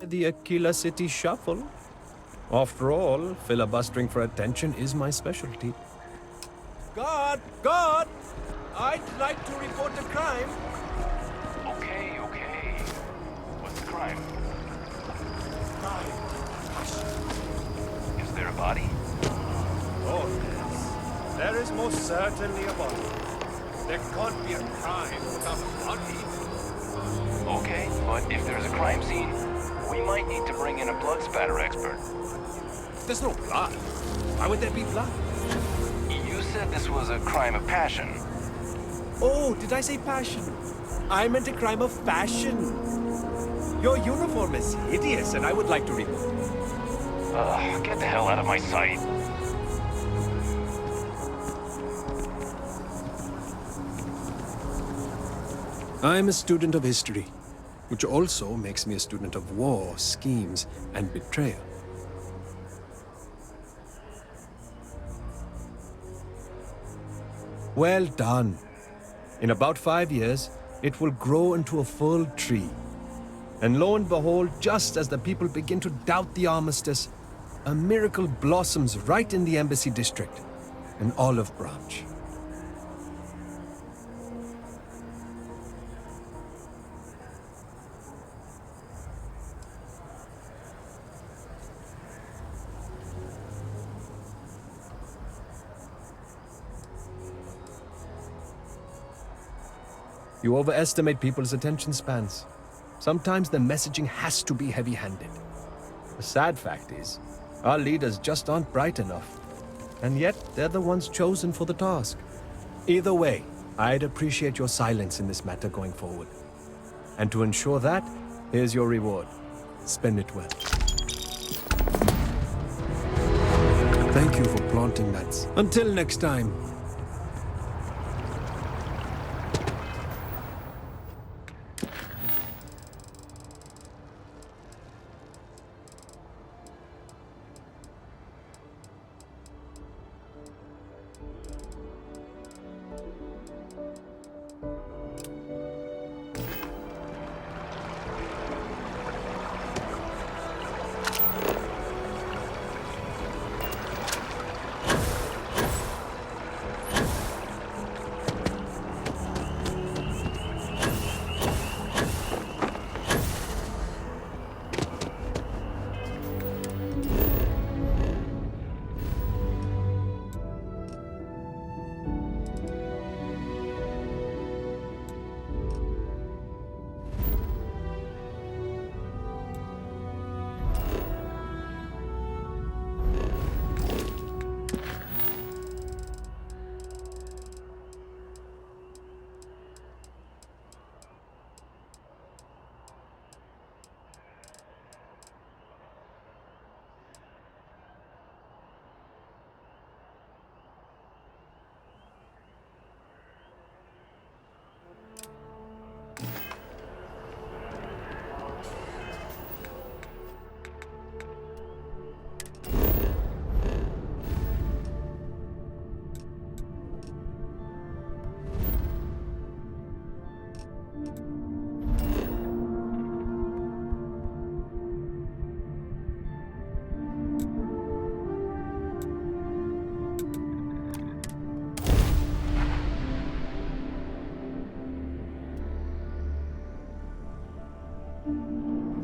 The Aquila City Shuffle. After all, filibustering for attention is my specialty. Guard! Guard! I'd like to report a crime. Okay, okay. What's the crime? Crime. Is there a body? Oh, yes. There is most certainly a body. There can't be a crime without a body. Okay, but if there's a crime scene, we might need to bring in a blood spatter expert. There's no blood. Why would there be blood? You said this was a crime of passion. Oh, did I say passion? I meant a crime of fashion. Your uniform is hideous, and I would like to report. Get the hell out of my sight. I'm a student of history, which also makes me a student of war, schemes, and betrayal. Well done. In about 5 years, it will grow into a full tree. And lo and behold, just as the people begin to doubt the armistice, a miracle blossoms right in the embassy district, an olive branch. You overestimate people's attention spans. Sometimes the messaging has to be heavy-handed. The sad fact is, our leaders just aren't bright enough. And yet, they're the ones chosen for the task. Either way, I'd appreciate your silence in this matter going forward. And to ensure that, here's your reward. Spend it well. Thank you for planting that. Until next time.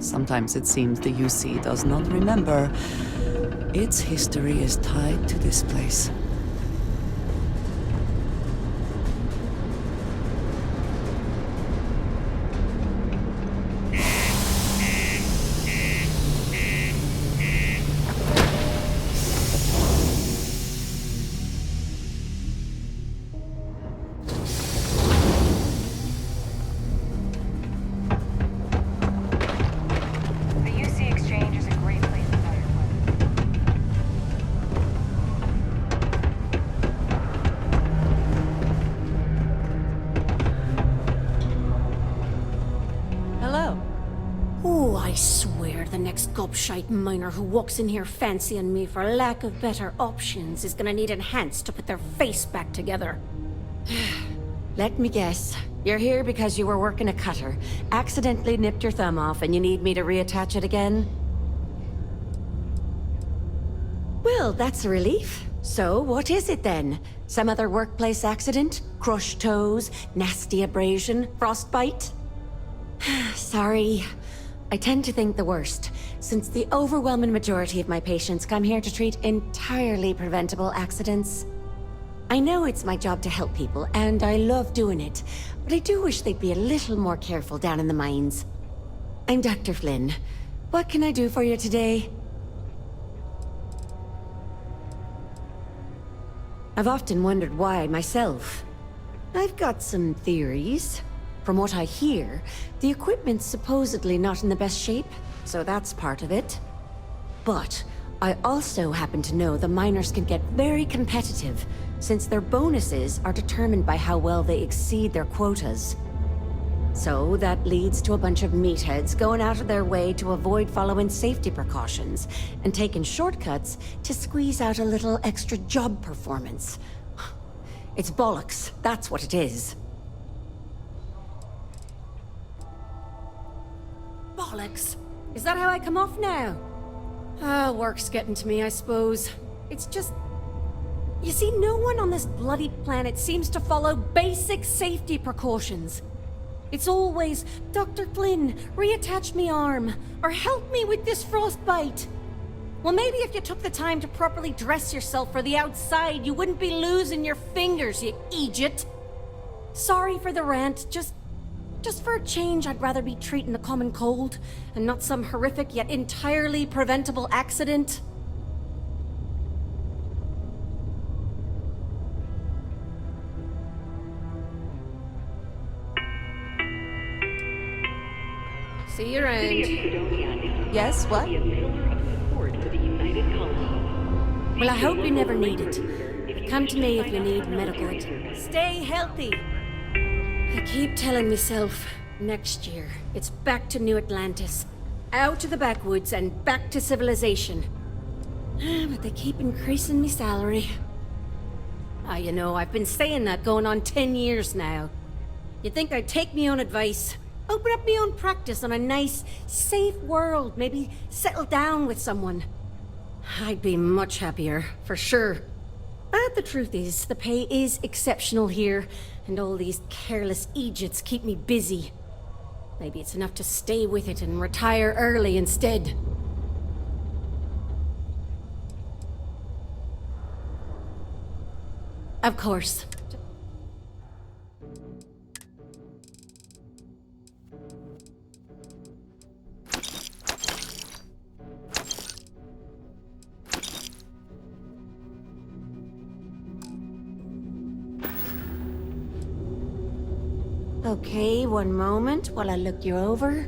Sometimes it seems the UC does not remember. Its history is tied to this place. I swear the next gobshite miner who walks in here fancying me for lack of better options is gonna need enhanced to put their face back together. Let me guess. You're here because you were working a cutter, accidentally nipped your thumb off, and you need me to reattach it again? Well, that's a relief. So, what is it then? Some other workplace accident? Crushed toes? Nasty abrasion? Frostbite? Sorry. I tend to think the worst, since the overwhelming majority of my patients come here to treat entirely preventable accidents. I know it's my job to help people, and I love doing it, but I do wish they'd be a little more careful down in the mines. I'm Dr. Flynn. What can I do for you today? I've often wondered why myself. I've got some theories. From what I hear, the equipment's supposedly not in the best shape, so that's part of it. But I also happen to know the miners can get very competitive, since their bonuses are determined by how well they exceed their quotas. So that leads to a bunch of meatheads going out of their way to avoid following safety precautions and taking shortcuts to squeeze out a little extra job performance. It's bollocks, that's what it is. Bollocks? Is that how I come off now? Work's getting to me, I suppose. It's just... You see, no one on this bloody planet seems to follow basic safety precautions. It's always, Dr. Flynn, reattach me arm, or help me with this frostbite. Well, maybe if you took the time to properly dress yourself for the outside, you wouldn't be losing your fingers, you idiot. Sorry for the rant, just for a change, I'd rather be treating a common cold, and not some horrific yet entirely preventable accident. See you around. Yes, what? Well, I hope you never need it. Come to me if you need medical attention. Stay healthy. I keep telling myself, next year, it's back to New Atlantis. Out of the backwoods and back to civilization. But they keep increasing me salary. You know, I've been saying that going on 10 years now. You'd think I'd take me own advice. Open up my own practice on a nice, safe world. Maybe settle down with someone. I'd be much happier, for sure. But the truth is, the pay is exceptional here, and all these careless idiots keep me busy. Maybe it's enough to stay with it and retire early instead. Of course. Okay, one moment while I look you over.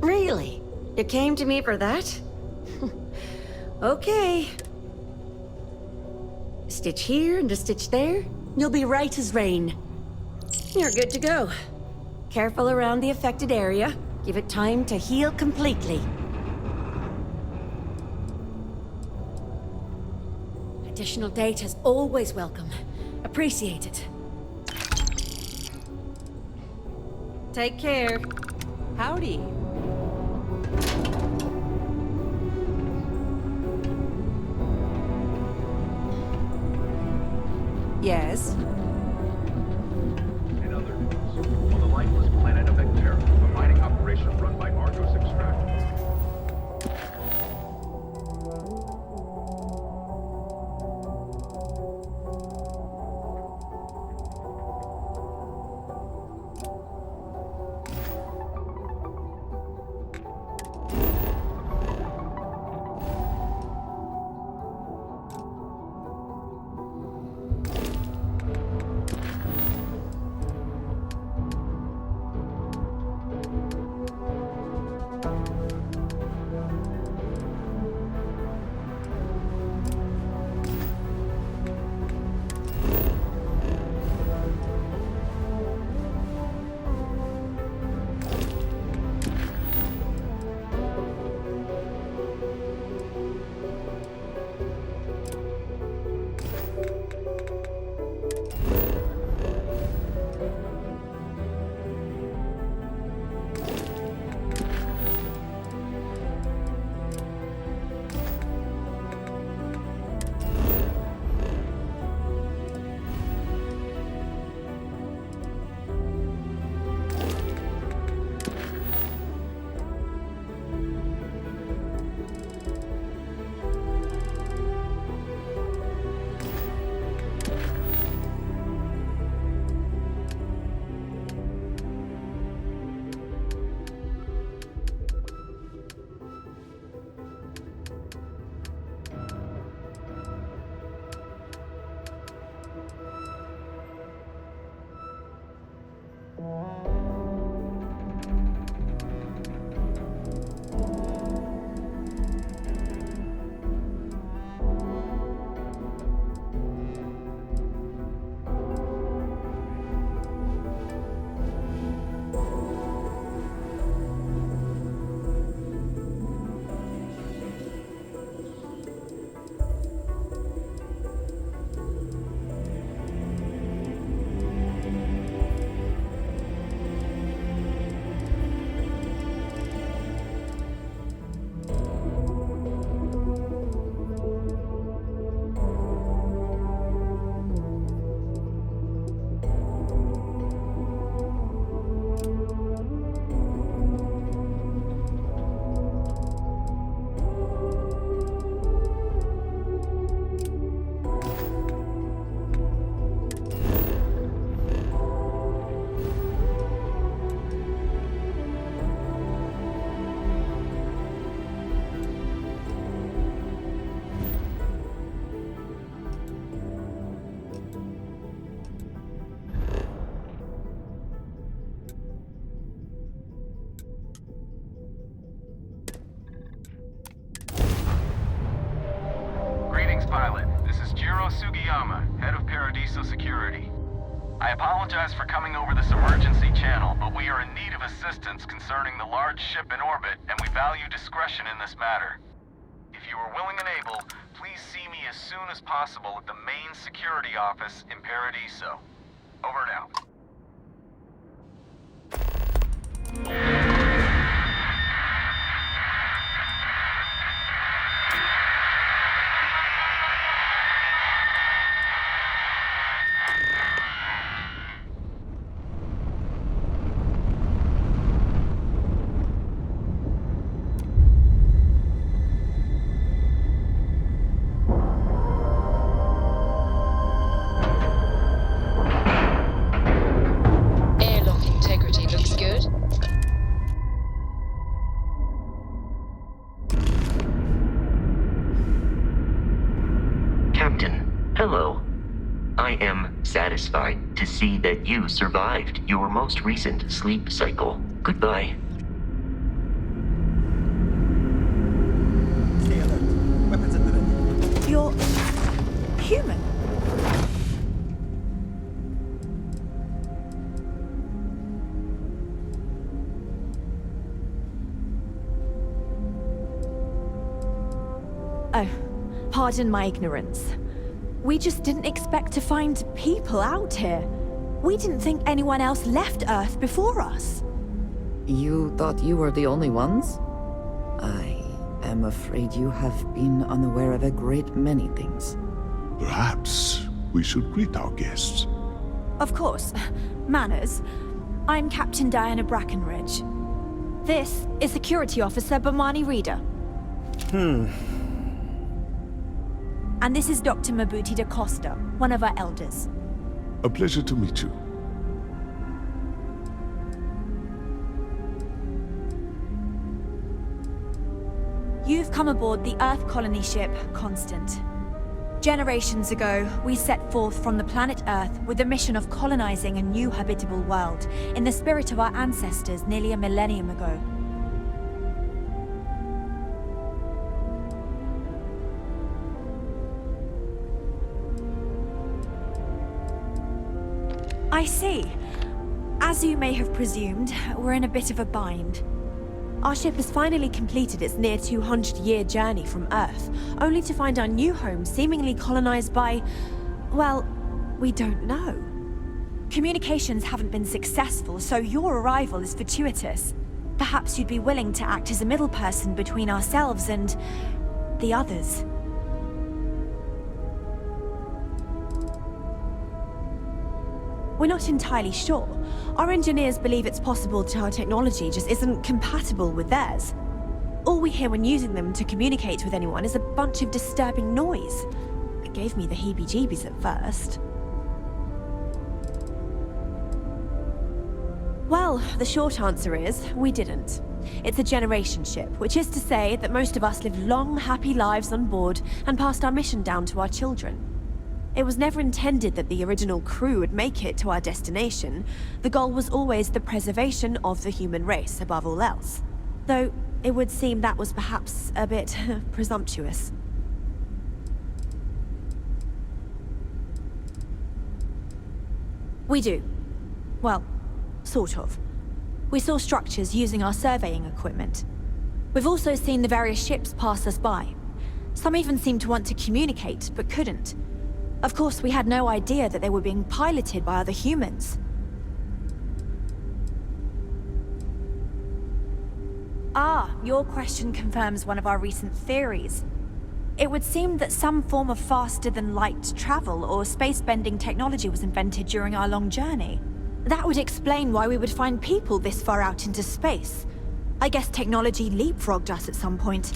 Really? You came to me for that? Okay. A stitch here and a stitch there. You'll be right as rain. You're good to go. Careful around the affected area. Give it time to heal completely. Additional data's always welcome. Appreciate it. Take care. Howdy. Yes? In other news, on the lifeless planet of Vectera, a mining operation run by AORUS Extract. Pilot. This is Jiro Sugiyama, head of Paradiso Security. I apologize for coming over this emergency channel, but we are in need of assistance concerning the large ship in orbit, and we value discretion in this matter. If you are willing and able, please see me as soon as possible at the main security office in Paradiso. Over and out. Airlock integrity looks good. Captain, hello. I am satisfied to see that you survived your most recent sleep cycle. Goodbye. Stay alert. Weapons at the ready. You're human. Oh, pardon my ignorance. We just didn't expect to find people out here. We didn't think anyone else left Earth before us. You thought you were the only ones? I am afraid you have been unaware of a great many things. Perhaps we should greet our guests. Of course. Manners. I'm Captain Diana Brackenridge. This is Security Officer Bomani Reader. And this is Dr. Mabuti da Costa, one of our elders. A pleasure to meet you. You've come aboard the Earth colony ship Constant. Generations ago, we set forth from the planet Earth with the mission of colonizing a new habitable world in the spirit of our ancestors nearly a millennium ago. I see. As you may have presumed, we're in a bit of a bind. Our ship has finally completed its near 200-year journey from Earth, only to find our new home seemingly colonized by, well, we don't know. Communications haven't been successful, so your arrival is fortuitous. Perhaps you'd be willing to act as a middle person between ourselves and the others. We're not entirely sure. Our engineers believe it's possible that our technology just isn't compatible with theirs. All we hear when using them to communicate with anyone is a bunch of disturbing noise. It gave me the heebie-jeebies at first. Well, the short answer is, we didn't. It's a generation ship, which is to say that most of us live long, happy lives on board and passed our mission down to our children. It was never intended that the original crew would make it to our destination. The goal was always the preservation of the human race above all else. Though, it would seem that was perhaps a bit presumptuous. We do. Well, sort of. We saw structures using our surveying equipment. We've also seen the various ships pass us by. Some even seemed to want to communicate, but couldn't. Of course, we had no idea that they were being piloted by other humans. Ah, your question confirms one of our recent theories. It would seem that some form of faster-than-light travel or space-bending technology was invented during our long journey. That would explain why we would find people this far out into space. I guess technology leapfrogged us at some point.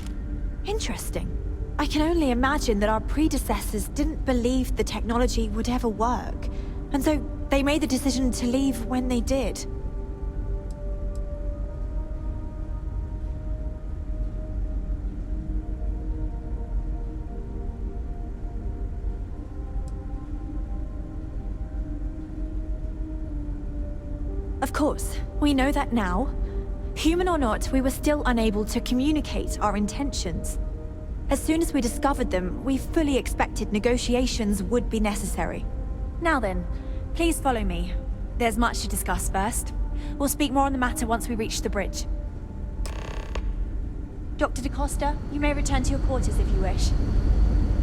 Interesting. I can only imagine that our predecessors didn't believe the technology would ever work, and so they made the decision to leave when they did. Of course, we know that now. Human or not, we were still unable to communicate our intentions. As soon as we discovered them, we fully expected negotiations would be necessary. Now then, please follow me. There's much to discuss first. We'll speak more on the matter once we reach the bridge. Dr. DaCosta, you may return to your quarters if you wish.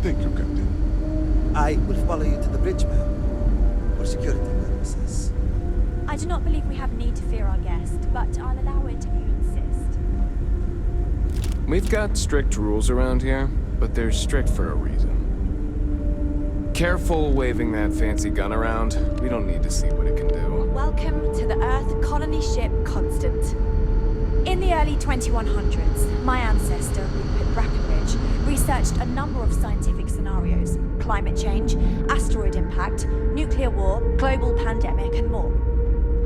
Thank you, Captain. I will follow you to the bridge, ma'am, for security purposes. I do not believe we have need to fear our guest, but I'll allow it if you insist. We've got strict rules around here, but they're strict for a reason. Careful waving that fancy gun around. We don't need to see what it can do. Welcome to the Earth colony ship Constant. In the early 2100s, my ancestor, Rupert Brackenridge, researched a number of scientific scenarios: climate change, asteroid impact, nuclear war, global pandemic, and more.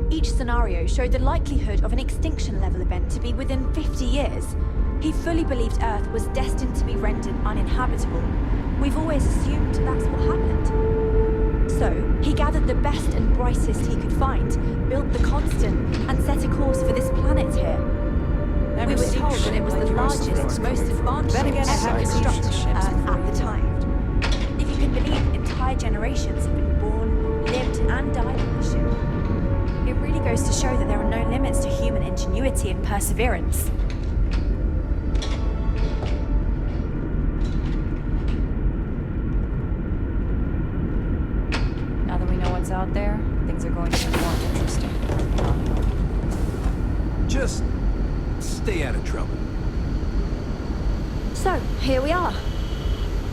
Each scenario showed the likelihood of an extinction-level event to be within 50 years. He fully believed Earth was destined to be rendered uninhabitable. We've always assumed that's what happened. So, he gathered the best and brightest he could find, built the Constant, and set a course for this planet here. We were told that it was the largest, most advanced ship ever constructed on Earth at the time. If you can believe, entire generations have been born, lived, and died on the ship. It really goes to show that there are no limits to human ingenuity and perseverance. Now that we know what's out there, things are going to be more interesting. Just stay out of trouble. So, here we are.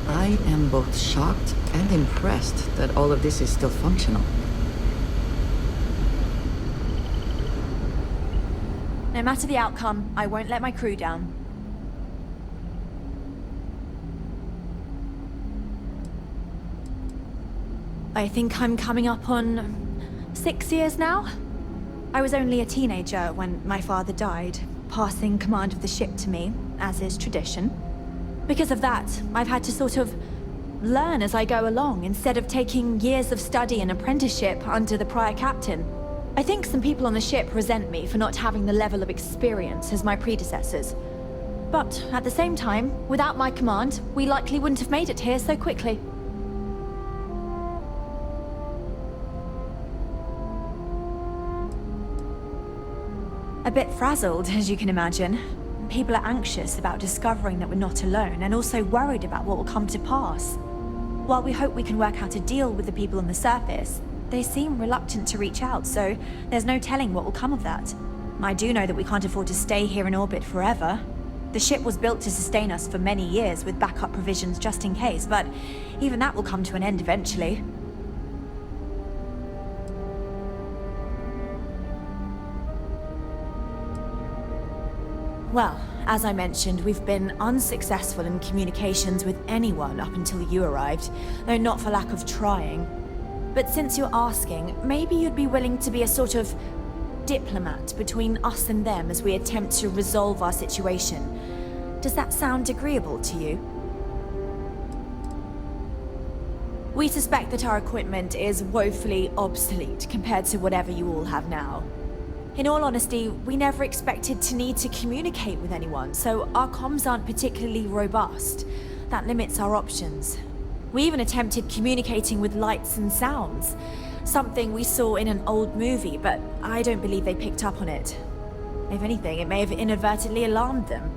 I am both shocked and impressed that all of this is still functional. No matter the outcome, I won't let my crew down. I think I'm coming up on 6 years now. I was only a teenager when my father died, passing command of the ship to me, as is tradition. Because of that, I've had to sort of learn as I go along, instead of taking years of study and apprenticeship under the prior captain. I think some people on the ship resent me for not having the level of experience as my predecessors. But at the same time, without my command, we likely wouldn't have made it here so quickly. A bit frazzled, as you can imagine. People are anxious about discovering that we're not alone, and also worried about what will come to pass. While we hope we can work out a deal with the people on the surface, they seem reluctant to reach out, so there's no telling what will come of that. I do know that we can't afford to stay here in orbit forever. The ship was built to sustain us for many years with backup provisions just in case, but even that will come to an end eventually. Well, as I mentioned, we've been unsuccessful in communications with anyone up until you arrived, though not for lack of trying. But since you're asking, maybe you'd be willing to be a sort of diplomat between us and them as we attempt to resolve our situation. Does that sound agreeable to you? We suspect that our equipment is woefully obsolete compared to whatever you all have now. In all honesty, we never expected to need to communicate with anyone, so our comms aren't particularly robust. That limits our options. We even attempted communicating with lights and sounds, something we saw in an old movie, but I don't believe they picked up on it. If anything, it may have inadvertently alarmed them.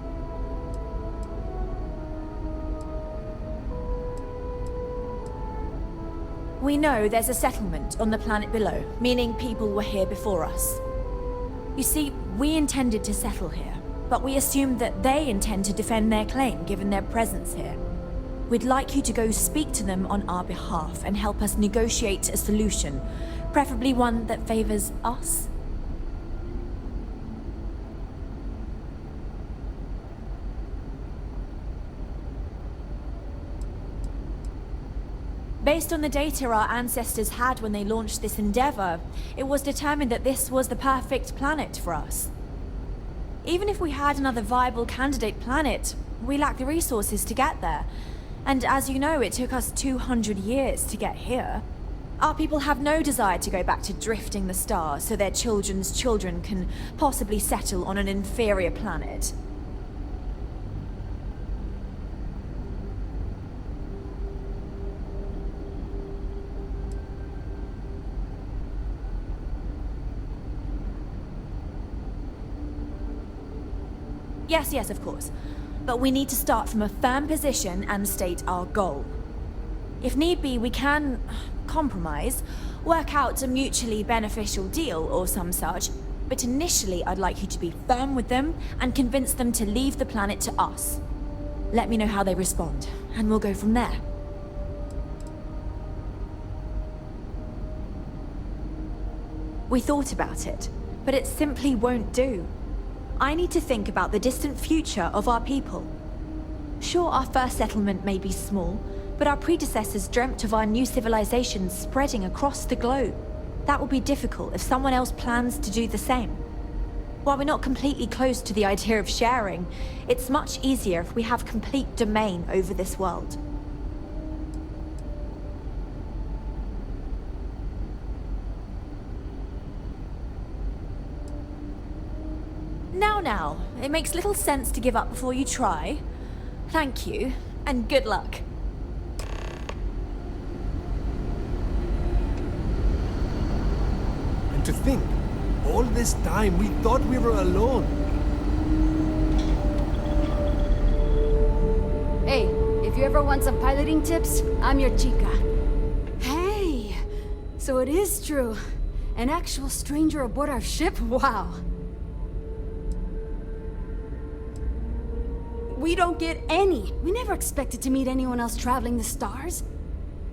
We know there's a settlement on the planet below, meaning people were here before us. You see, we intended to settle here, but we assumed that they intend to defend their claim given their presence here. We'd like you to go speak to them on our behalf and help us negotiate a solution, preferably one that favors us. Based on the data our ancestors had when they launched this endeavor, it was determined that this was the perfect planet for us. Even if we had another viable candidate planet, we lack the resources to get there. And as you know, it took us 200 years to get here. Our people have no desire to go back to drifting the stars so their children's children can possibly settle on an inferior planet. Yes, of course. But we need to start from a firm position and state our goal. If need be, we can compromise, work out a mutually beneficial deal or some such. But initially, I'd like you to be firm with them and convince them to leave the planet to us. Let me know how they respond, and we'll go from there. We thought about it, but it simply won't do. I need to think about the distant future of our people. Sure, our first settlement may be small, but our predecessors dreamt of our new civilization spreading across the globe. That will be difficult if someone else plans to do the same. While we're not completely closed to the idea of sharing, it's much easier if we have complete domain over this world. Now, it makes little sense to give up before you try. Thank you, and good luck. And to think, all this time we thought we were alone. Hey, if you ever want some piloting tips, I'm your chica. Hey, so it is true. An actual stranger aboard our ship? Wow. We don't get any. We never expected to meet anyone else traveling the stars.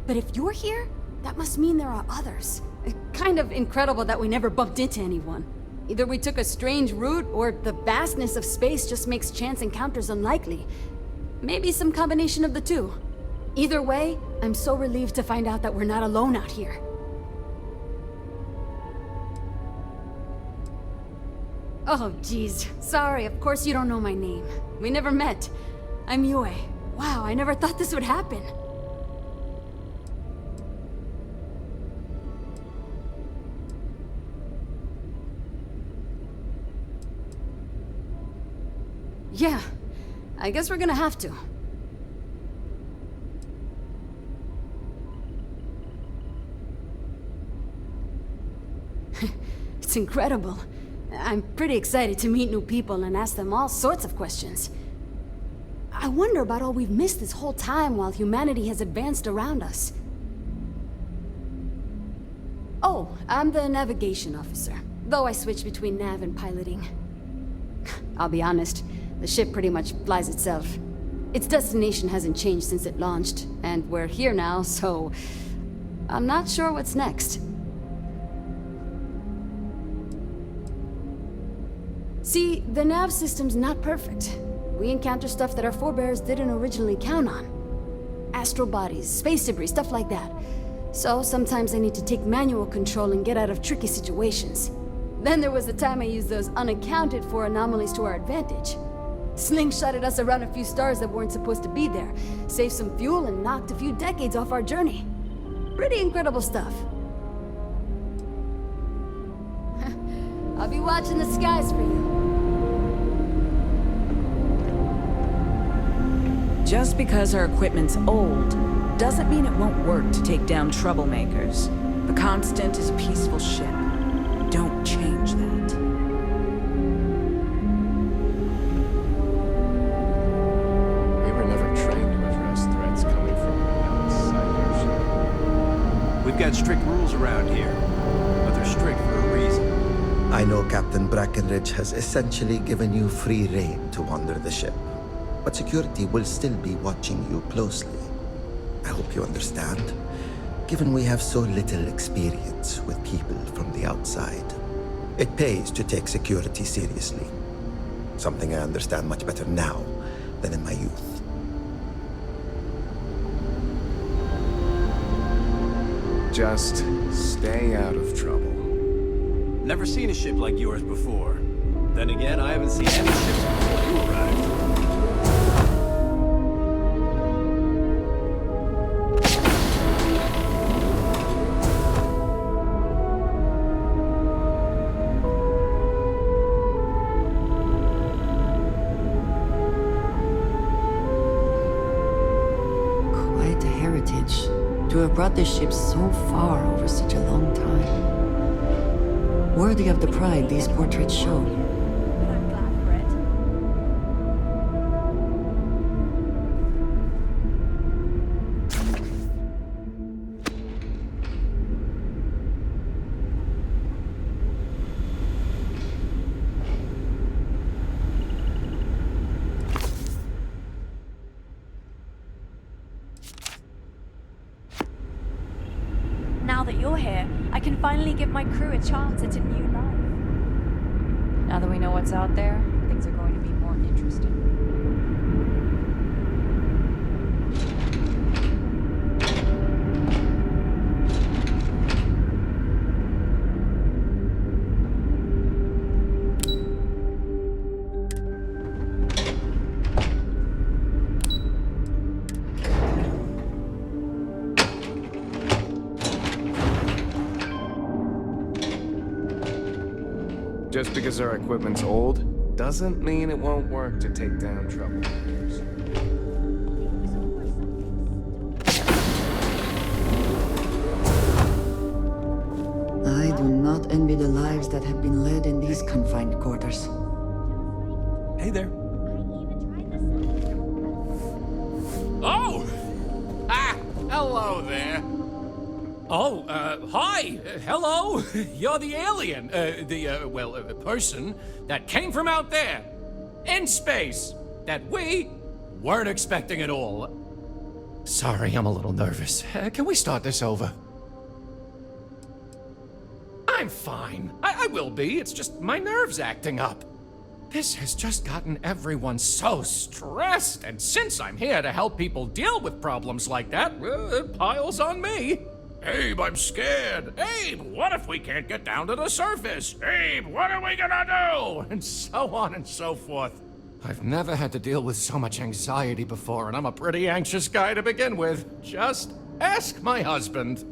But if you're here, that must mean there are others. Kind of incredible that we never bumped into anyone. Either we took a strange route, or the vastness of space just makes chance encounters unlikely. Maybe some combination of the two. Either way, I'm so relieved to find out that we're not alone out here. Oh, geez. Sorry, of course you don't know my name. We never met. I'm Yue. Wow, I never thought this would happen. Yeah, I guess we're gonna have to. It's incredible. I'm pretty excited to meet new people and ask them all sorts of questions. I wonder about all we've missed this whole time while humanity has advanced around us. Oh, I'm the navigation officer, though I switch between nav and piloting. I'll be honest, the ship pretty much flies itself. Its destination hasn't changed since it launched, and we're here now, so I'm not sure what's next. See, the nav system's not perfect. We encounter stuff that our forebears didn't originally count on. Astral bodies, space debris, stuff like that. So sometimes I need to take manual control and get out of tricky situations. Then there was the time I used those unaccounted for anomalies to our advantage. Slingshotted us around a few stars that weren't supposed to be there, saved some fuel and knocked a few decades off our journey. Pretty incredible stuff. I'll be watching the skies for you. Just because our equipment's old, doesn't mean it won't work to take down troublemakers. The Constant is a peaceful ship. Don't change that. We were never trained to address threats coming from outside our ship. We've got strict rules around here, but they're strict for a reason. I know Captain Brackenridge has essentially given you free rein to wander the ship, but security will still be watching you closely. I hope you understand, given we have so little experience with people from the outside. It pays to take security seriously, something I understand much better now than in my youth. Just stay out of trouble. Never seen a ship like yours before. Then again, I haven't seen any ships before you arrived. Quite a heritage to have brought this ship so far over such a long time. Worthy of the pride these portraits show. But I'm glad for it. that you're here, I can finally give my crew a chance at a new life. Now that we know what's out there, things are going to be more interesting. Just because our equipment's old, doesn't mean it won't work to take down troublemakers. I do not envy the lives that have been led in these confined quarters. Hey there. Oh! Ah! Hello there. Oh, hi! Hello! You're the alien, person that came from out there, in space, that we weren't expecting at all. Sorry, I'm a little nervous. Can we start this over? I'm fine. I will be. It's just my nerves acting up. This has just gotten everyone so stressed, and since I'm here to help people deal with problems like that, it piles on me. Abe, I'm scared. Abe, what if we can't get down to the surface? Abe, what are we gonna do? And so on and so forth. I've never had to deal with so much anxiety before, and I'm a pretty anxious guy to begin with. Just ask my husband.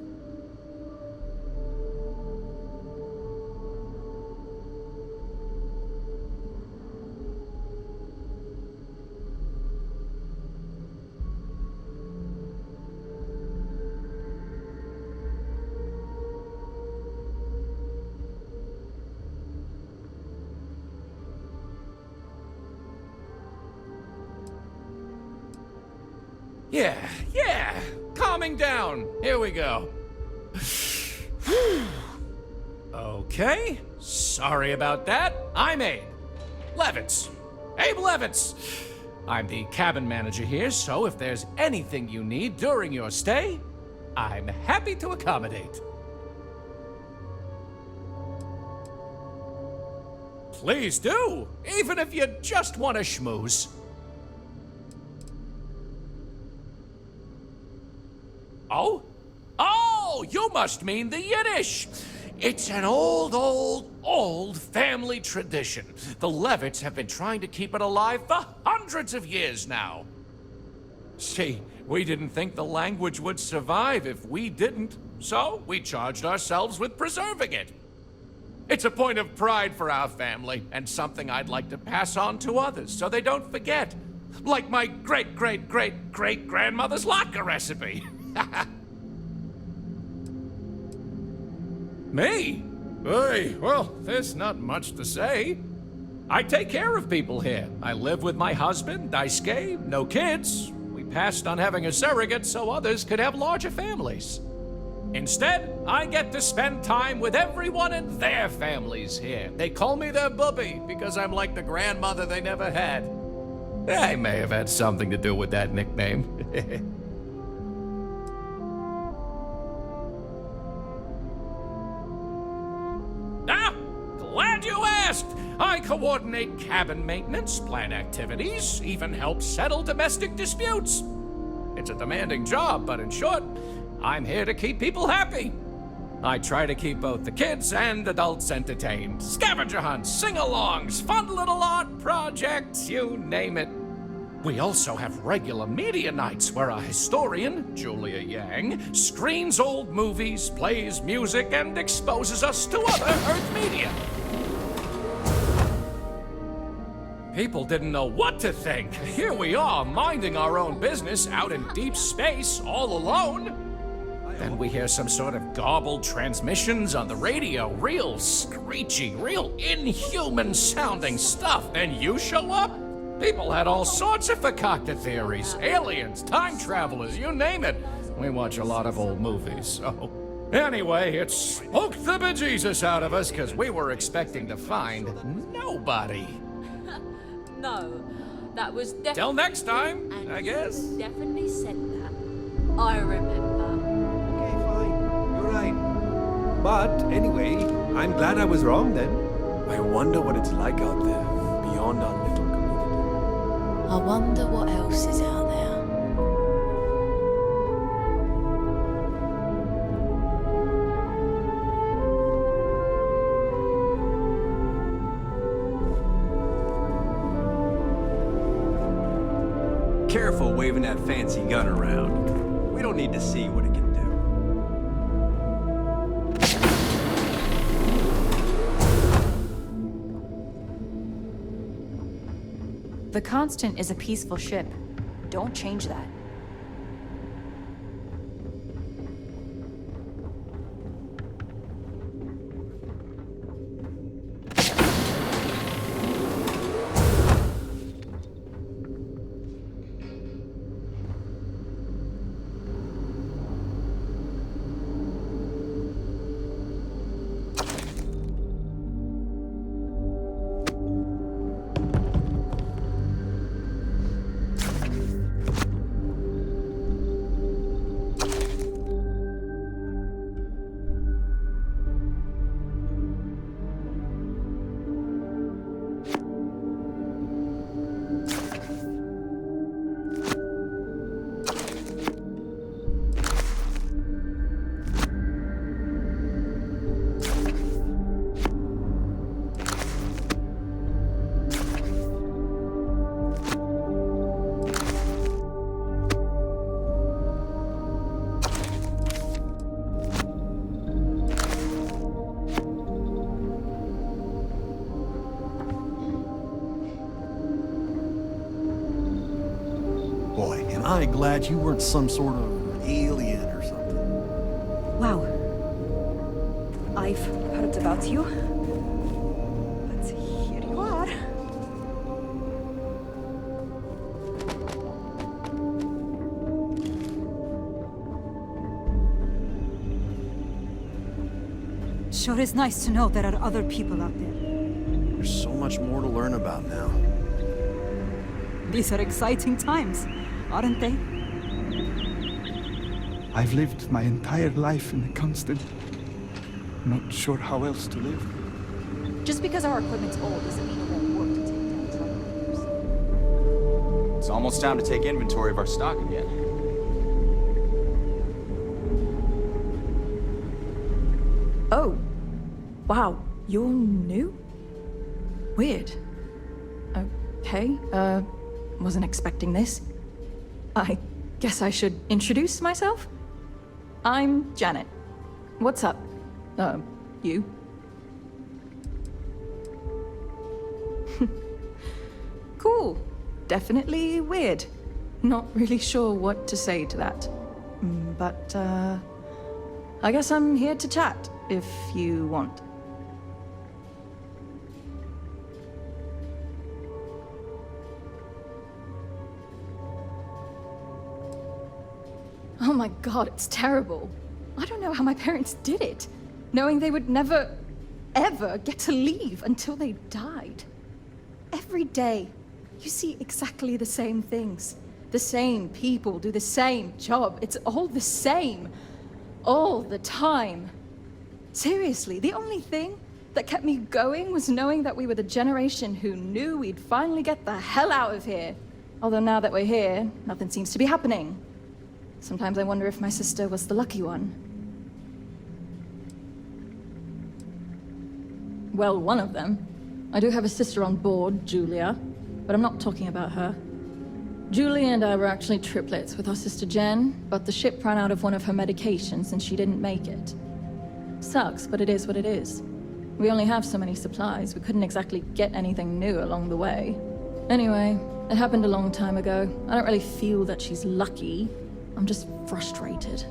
Yeah, calming down. Here we go. Okay, sorry about that. I'm Abe Levitz. Abe Levitz. I'm the cabin manager here, so if there's anything you need during your stay, I'm happy to accommodate. Please do, even if you just want to schmooze. Oh? Oh, you must mean the Yiddish. It's an old family tradition. The Levitts have been trying to keep it alive for hundreds of years now. See, we didn't think the language would survive if we didn't, so we charged ourselves with preserving it. It's a point of pride for our family, and something I'd like to pass on to others so they don't forget. Like my great-great-great-great-grandmother's latke recipe. Me? Hey, well, there's not much to say. I take care of people here. I live with my husband, Daisuke, no kids. We passed on having a surrogate so others could have larger families. Instead, I get to spend time with everyone and their families here. They call me their bubby because I'm like the grandmother they never had. I may have had something to do with that nickname. Glad you asked! I coordinate cabin maintenance, plan activities, even help settle domestic disputes. It's a demanding job, but in short, I'm here to keep people happy. I try to keep both the kids and adults entertained. Scavenger hunts, sing-alongs, fun little art projects, you name it. We also have regular media nights where a historian, Julia Yang, screens old movies, plays music, and exposes us to other Earth media. People didn't know what to think. Here we are, minding our own business out in deep space, all alone. Then we hear some sort of garbled transmissions on the radio, real screechy, real inhuman sounding stuff, and you show up? People had all sorts of fakakta theories, aliens, time travelers, you name it. We watch a lot of old movies, so... Anyway, it spooked the bejesus out of us, because we were expecting to find nobody. No, that was definitely... Till next time, I guess. Definitely said that. I remember. Okay, fine. You're right. But anyway, I'm glad I was wrong then. I wonder what it's like out there, beyond our little community. I wonder what else is out there. Careful waving that fancy gun around. We don't need to see what it can do. The Constant is a peaceful ship. Don't change that. Boy, am I glad you weren't some sort of alien or something. Wow. I've heard about you. But here you are. Sure is nice to know there are other people out there. There's so much more to learn about now. These are exciting times, aren't they? I've lived my entire life in the Constant. Not sure how else to live. Just because our equipment's old doesn't mean it won't work to take down troublemakers. It's almost time to take inventory of our stock again. Oh. Wow, you're new? Weird. Okay, wasn't expecting this. I guess I should introduce myself? I'm Janet. What's up? You? Cool. Definitely weird. Not really sure what to say to that. But, I guess I'm here to chat, if you want. Oh my god, it's terrible. I don't know how my parents did it, knowing they would never, ever get to leave until they died. Every day, you see exactly the same things. The same people do the same job. It's all the same. All the time. Seriously, the only thing that kept me going was knowing that we were the generation who knew we'd finally get the hell out of here. Although now that we're here, nothing seems to be happening. Sometimes I wonder if my sister was the lucky one. Well, one of them. I do have a sister on board, Julia, but I'm not talking about her. Julia and I were actually triplets with our sister Jen, but the ship ran out of one of her medications and she didn't make it. Sucks, but it is what it is. We only have so many supplies. We couldn't exactly get anything new along the way. Anyway, it happened a long time ago. I don't really feel that she's lucky. I'm just frustrated.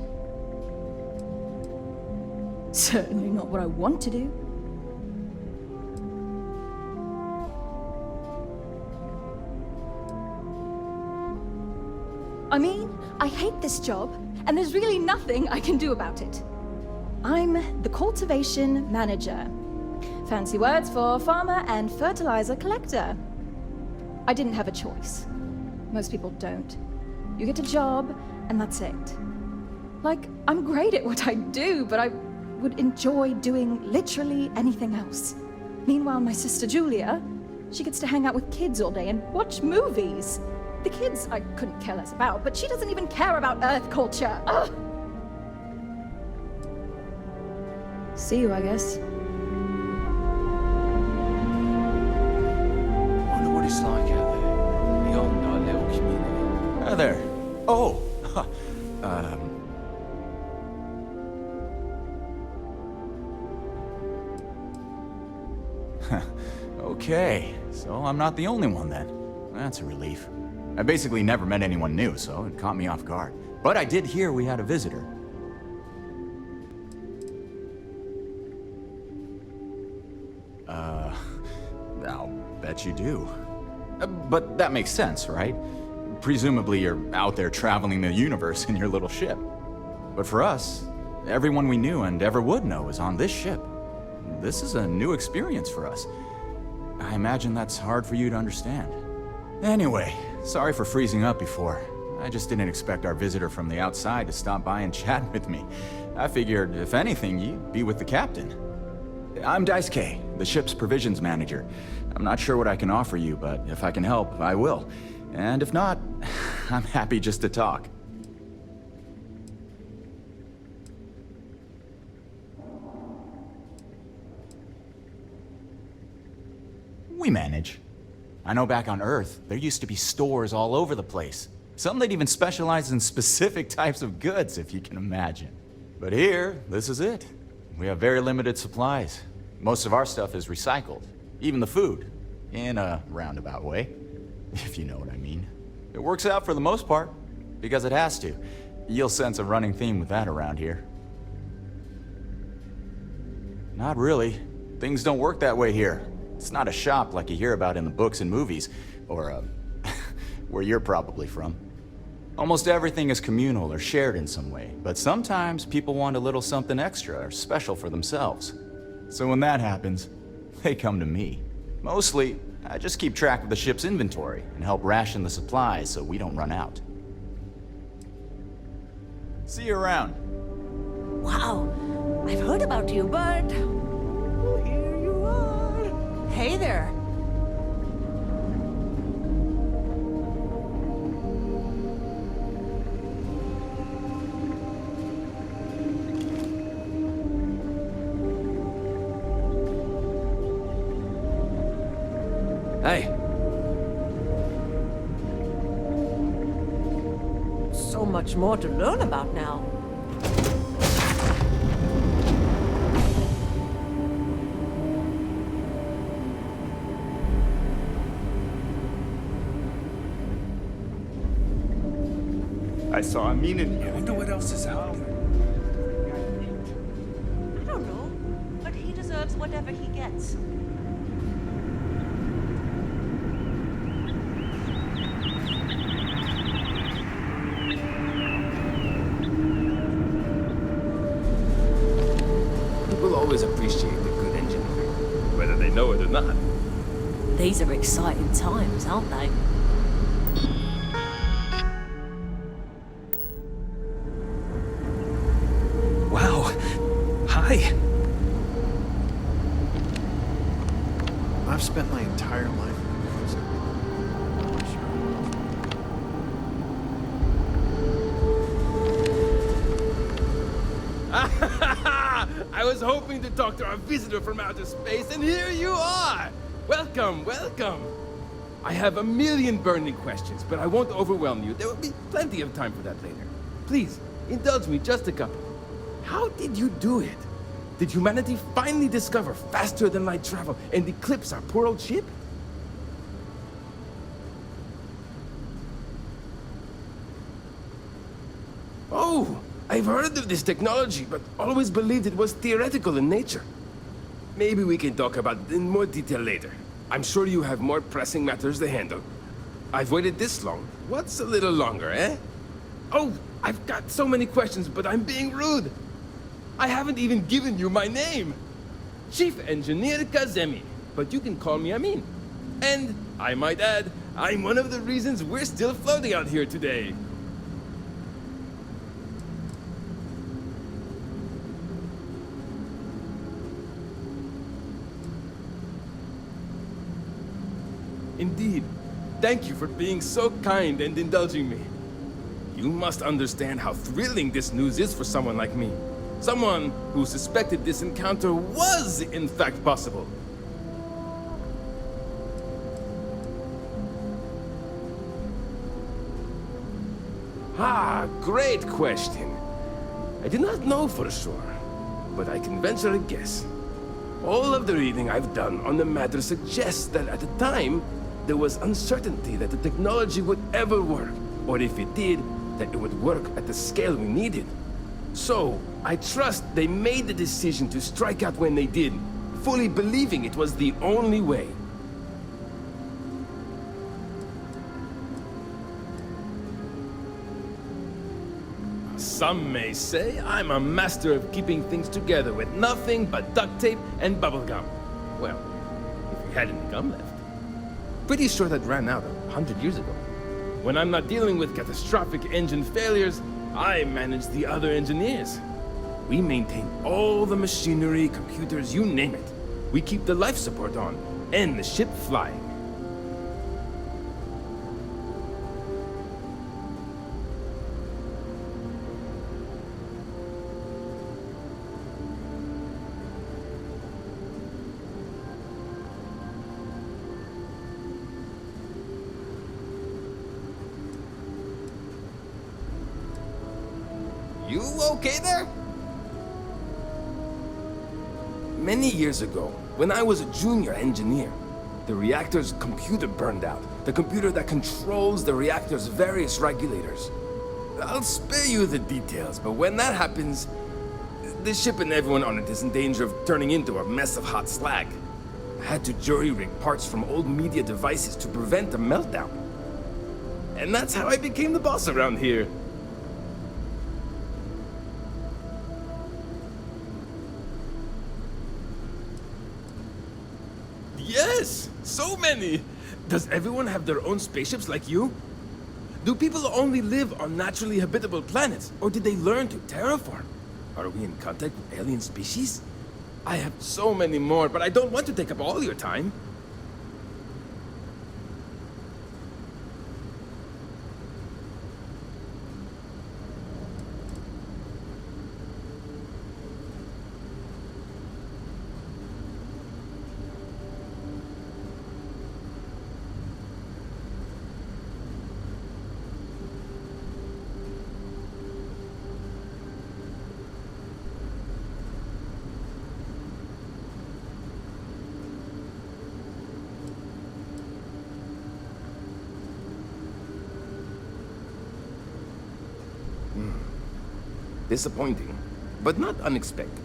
Certainly not what I want to do. I mean, I hate this job, and there's really nothing I can do about it. I'm the cultivation manager. Fancy words for farmer and fertilizer collector. I didn't have a choice. Most people don't. You get a job, and that's it. Like, I'm great at what I do, but I would enjoy doing literally anything else. Meanwhile, my sister Julia, she gets to hang out with kids all day and watch movies. The kids I couldn't care less about, but she doesn't even care about Earth culture. Ugh. See you, I guess. Wonder what it's like out there, beyond our little community. Hi there. Oh, okay, so I'm not the only one then. That's a relief. I basically never met anyone new, so it caught me off guard. But I did hear we had a visitor. I'll bet you do. But that makes sense, right? Presumably you're out there traveling the universe in your little ship. But for us, everyone we knew and ever would know is on this ship. This is a new experience for us. I imagine that's hard for you to understand. Anyway, sorry for freezing up before. I just didn't expect our visitor from the outside to stop by and chat with me. I figured, if anything, you'd be with the captain. I'm Dice K, the ship's provisions manager. I'm not sure what I can offer you, but if I can help, I will. And if not, I'm happy just to talk. We manage. I know back on Earth, there used to be stores all over the place. Some that even specialize in specific types of goods, if you can imagine. But here, this is it. We have very limited supplies. Most of our stuff is recycled. Even the food. In a roundabout way. If you know what I mean. It works out for the most part. Because it has to. You'll sense a running theme with that around here. Not really. Things don't work that way here. It's not a shop like you hear about in the books and movies. Or, where you're probably from. Almost everything is communal or shared in some way, but sometimes people want a little something extra or special for themselves. So when that happens, they come to me. Mostly, I just keep track of the ship's inventory and help ration the supplies so we don't run out. See you around. Wow, I've heard about you, but... Oh, here you are. Hey there. Hey. So much more to learn about now. I saw Amin in here. I wonder what else is out there. I don't know, but he deserves whatever he gets. People always appreciate a good engineer, whether they know it or not. These are exciting times, aren't they? Wow. Hi. I've spent my entire life I was hoping to talk to our visitor from outer space, and here you are! Welcome, welcome! I have a million burning questions, but I won't overwhelm you. There will be plenty of time for that later. Please, indulge me just a couple. How did you do it? Did humanity finally discover faster than light travel and eclipse our poor old ship? Oh, I've heard of this technology, but always believed it was theoretical in nature. Maybe we can talk about it in more detail later. I'm sure you have more pressing matters to handle. I've waited this long. What's a little longer, eh? Oh, I've got so many questions, but I'm being rude. I haven't even given you my name. Chief Engineer Kazemi, but you can call me Amin. And, I might add, I'm one of the reasons we're still floating out here today. Indeed. Thank you for being so kind and indulging me. You must understand how thrilling this news is for someone like me. Someone who suspected this encounter was, in fact, possible. Ah, great question. I do not know for sure, but I can venture a guess. All of the reading I've done on the matter suggests that at the time, there was uncertainty that the technology would ever work, or if it did, that it would work at the scale we needed. So, I trust they made the decision to strike out when they did, fully believing it was the only way. Some may say I'm a master of keeping things together with nothing but duct tape and bubblegum. Well, if we had any gum left. Pretty sure that ran out 100 years ago. When I'm not dealing with catastrophic engine failures, I manage the other engineers. We maintain all the machinery, computers, you name it. We keep the life support on, and the ship flying. You okay there? Many years ago, when I was a junior engineer, the reactor's computer burned out. The computer that controls the reactor's various regulators. I'll spare you the details, but when that happens, the ship and everyone on it is in danger of turning into a mess of hot slag. I had to jury-rig parts from old media devices to prevent a meltdown. And that's how I became the boss around here. Yes! So many! Does everyone have their own spaceships like you? Do people only live on naturally habitable planets, or did they learn to terraform? Are we in contact with alien species? I have so many more, but I don't want to take up all your time. Disappointing, but not unexpected.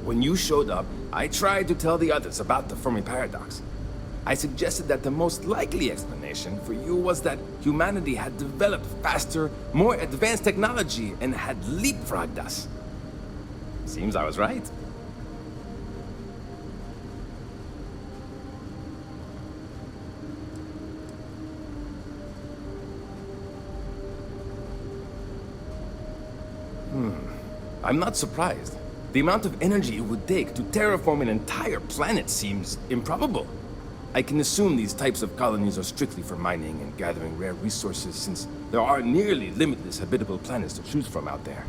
When you showed up, I tried to tell the others about the Fermi paradox. I suggested that the most likely explanation for you was that humanity had developed faster, more advanced technology and had leapfrogged us. Seems I was right. I'm not surprised. The amount of energy it would take to terraform an entire planet seems improbable. I can assume these types of colonies are strictly for mining and gathering rare resources, since there are nearly limitless habitable planets to choose from out there.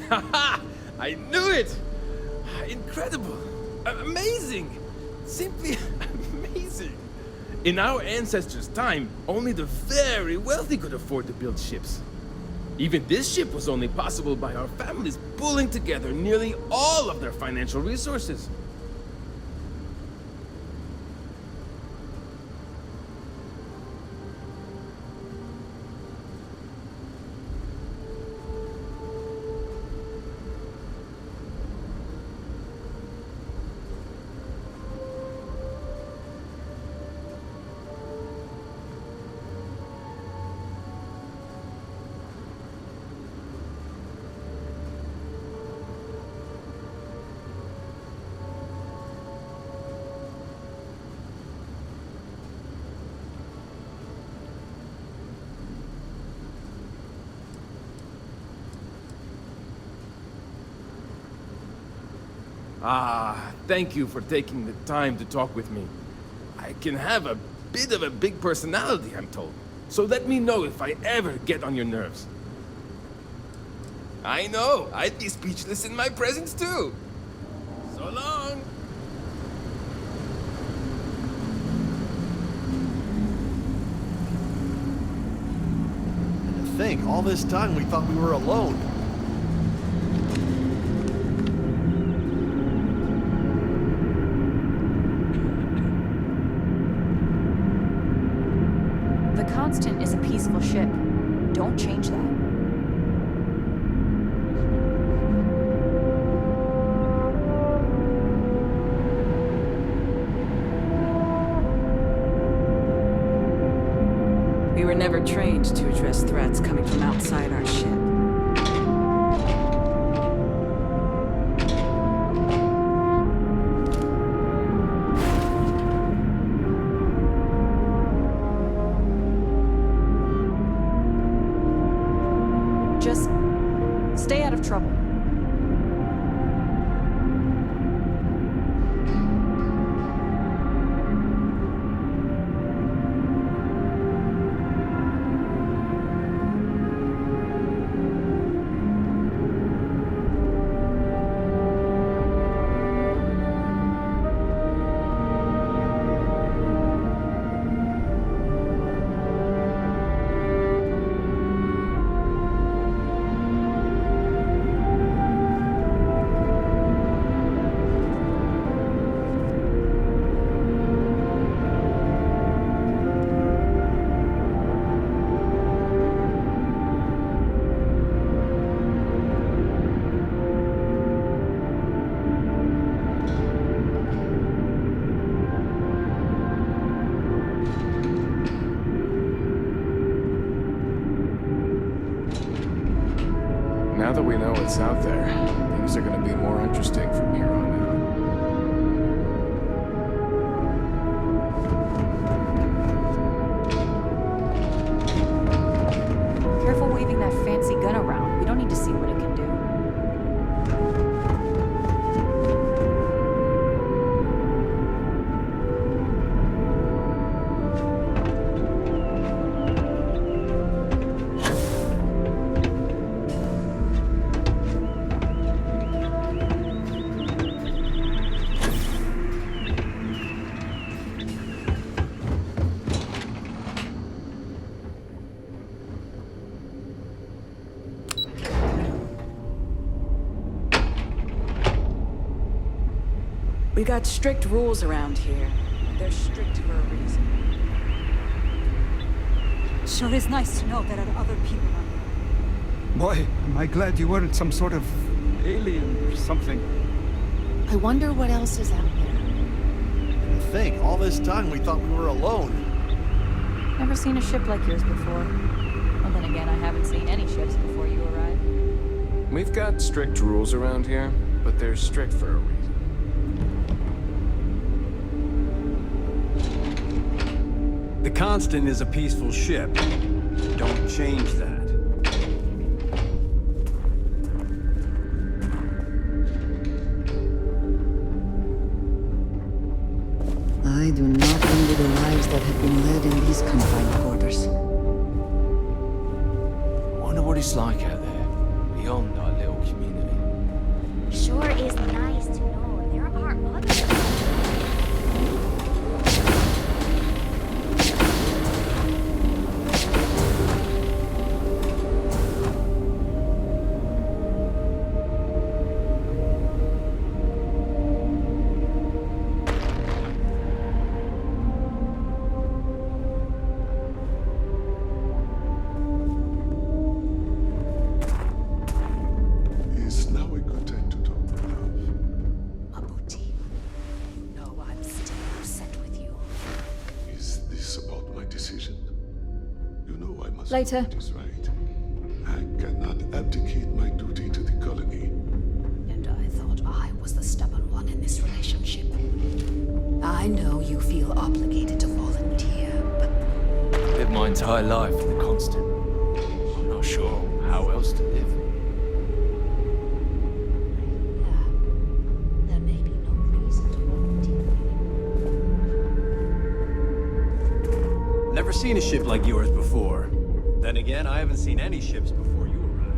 Haha! I knew it! Incredible! Amazing! Simply amazing! In our ancestors' time, only the very wealthy could afford to build ships. Even this ship was only possible by our families pulling together nearly all of their financial resources. Thank you for taking the time to talk with me. I can have a bit of a big personality, I'm told. So let me know if I ever get on your nerves. I know, I'd be speechless in my presence too. So long. And to think, all this time we thought we were alone. The Constant is a peaceful ship. Don't change that. We were never trained to address threats coming from outside our ship. Just stay out of trouble. Now that we know what's out there, things are going to be more interesting from here on out. Careful waving that fancy gun around. We don't need to see what it can do. We got strict rules around here. They're strict for a reason. Sure is nice to know there are other people out there. Boy, am I glad you weren't some sort of alien or something. I wonder what else is out there. And to think, all this time we thought we were alone. Never seen a ship like yours before. Well, then again, I haven't seen any ships before you arrived. We've got strict rules around here, but they're strict for a reason. The Constant is a peaceful ship. Don't change that. I do not envy the lives that have been led in these confined quarters. Wonder what it's like out there, beyond our little community. Sure is nice to know there are others. Is now a good time to talk, my love? Mabuti, you know I'm still upset with you. Is this about my decision? You know I must Later. do what is right. I cannot abdicate my duty to the colony. And I thought I was the stubborn one in this relationship. I know you feel obligated to volunteer, but Lived my entire life in the Constant. I'm not sure how else to live. there may Never seen a ship like yours before. Then again, I haven't seen any ships before you arrived.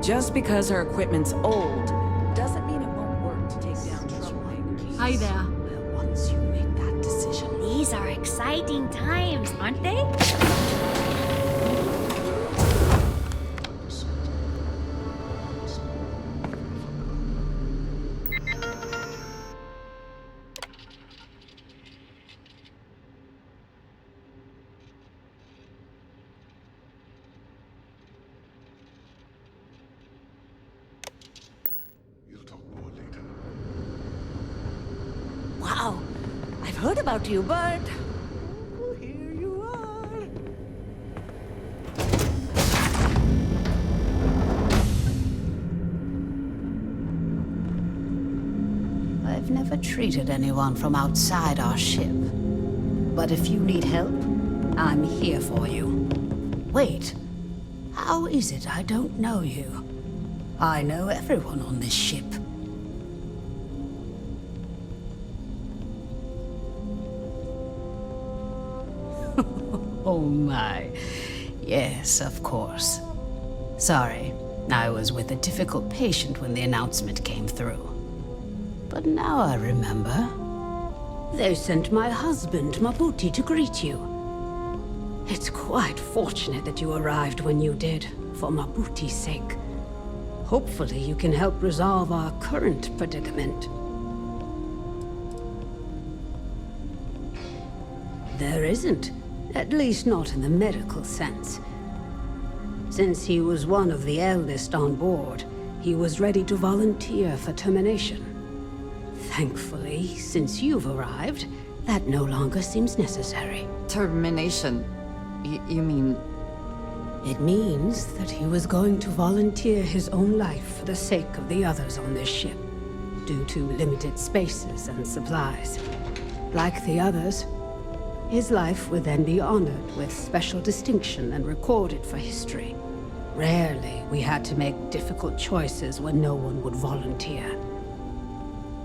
Just because our equipment's old doesn't mean it won't work to take down troubling. Hi there. Once you make that decision, These are exciting times, aren't they? Wow, I've heard about you, but here you are. I've never treated anyone from outside our ship. But if you need help, I'm here for you. Wait, how is it I don't know you? I know everyone on this ship. Oh my. Yes, of course. Sorry, I was with a difficult patient when the announcement came through. But now I remember. They sent my husband, Mabuti, to greet you. It's quite fortunate that you arrived when you did, for Mabuti's sake. Hopefully you can help resolve our current predicament. There isn't. At least not in the medical sense. Since he was one of the eldest on board, he was ready to volunteer for termination. Thankfully, since you've arrived, that no longer seems necessary. Termination? You mean... It means that he was going to volunteer his own life for the sake of the others on this ship, due to limited spaces and supplies. Like the others, his life would then be honored with special distinction and recorded for history. Rarely we had to make difficult choices when no one would volunteer.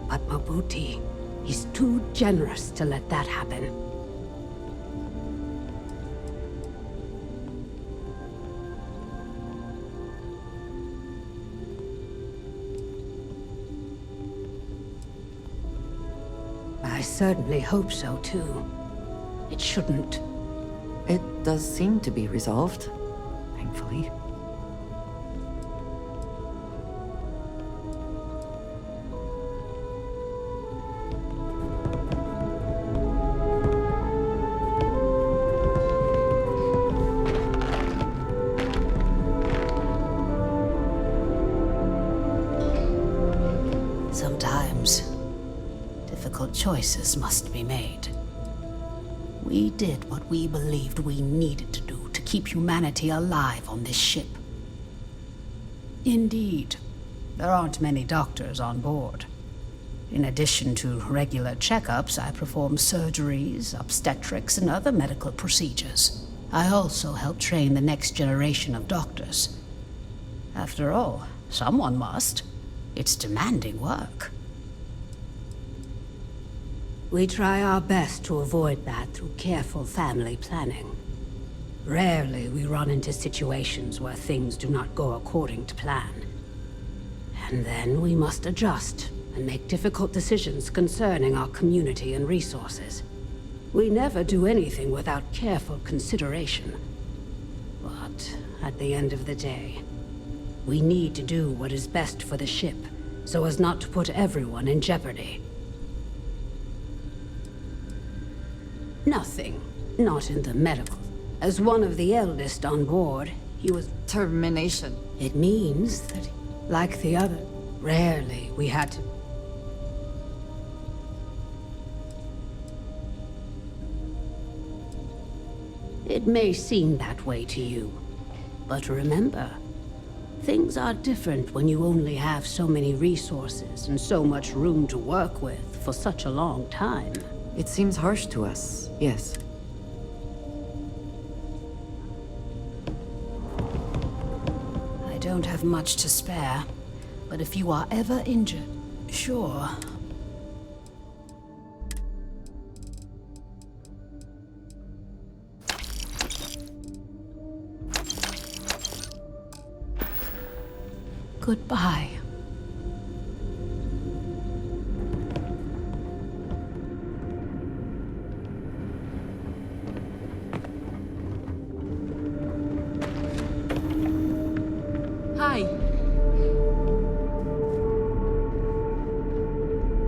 But Mabuti, he's too generous to let that happen. I certainly hope so too. It shouldn't. It does seem to be resolved, thankfully. Sometimes, difficult choices must be made. We did what we believed we needed to do to keep humanity alive on this ship. Indeed, there aren't many doctors on board. In addition to regular checkups, I perform surgeries, obstetrics, and other medical procedures. I also help train the next generation of doctors. After all, someone must. It's demanding work. We try our best to avoid that through careful family planning. Rarely we run into situations where things do not go according to plan. And then we must adjust and make difficult decisions concerning our community and resources. We never do anything without careful consideration. But at the end of the day, we need to do what is best for the ship, so as not to put everyone in jeopardy. Nothing. Not in the medical. As one of the eldest on board, he was... Termination. It means that, like the other, rarely we had to... It may seem that way to you, but remember, things are different when you only have so many resources and so much room to work with for such a long time. It seems harsh to us, yes. I don't have much to spare, but if you are ever injured, sure. Goodbye. Hi.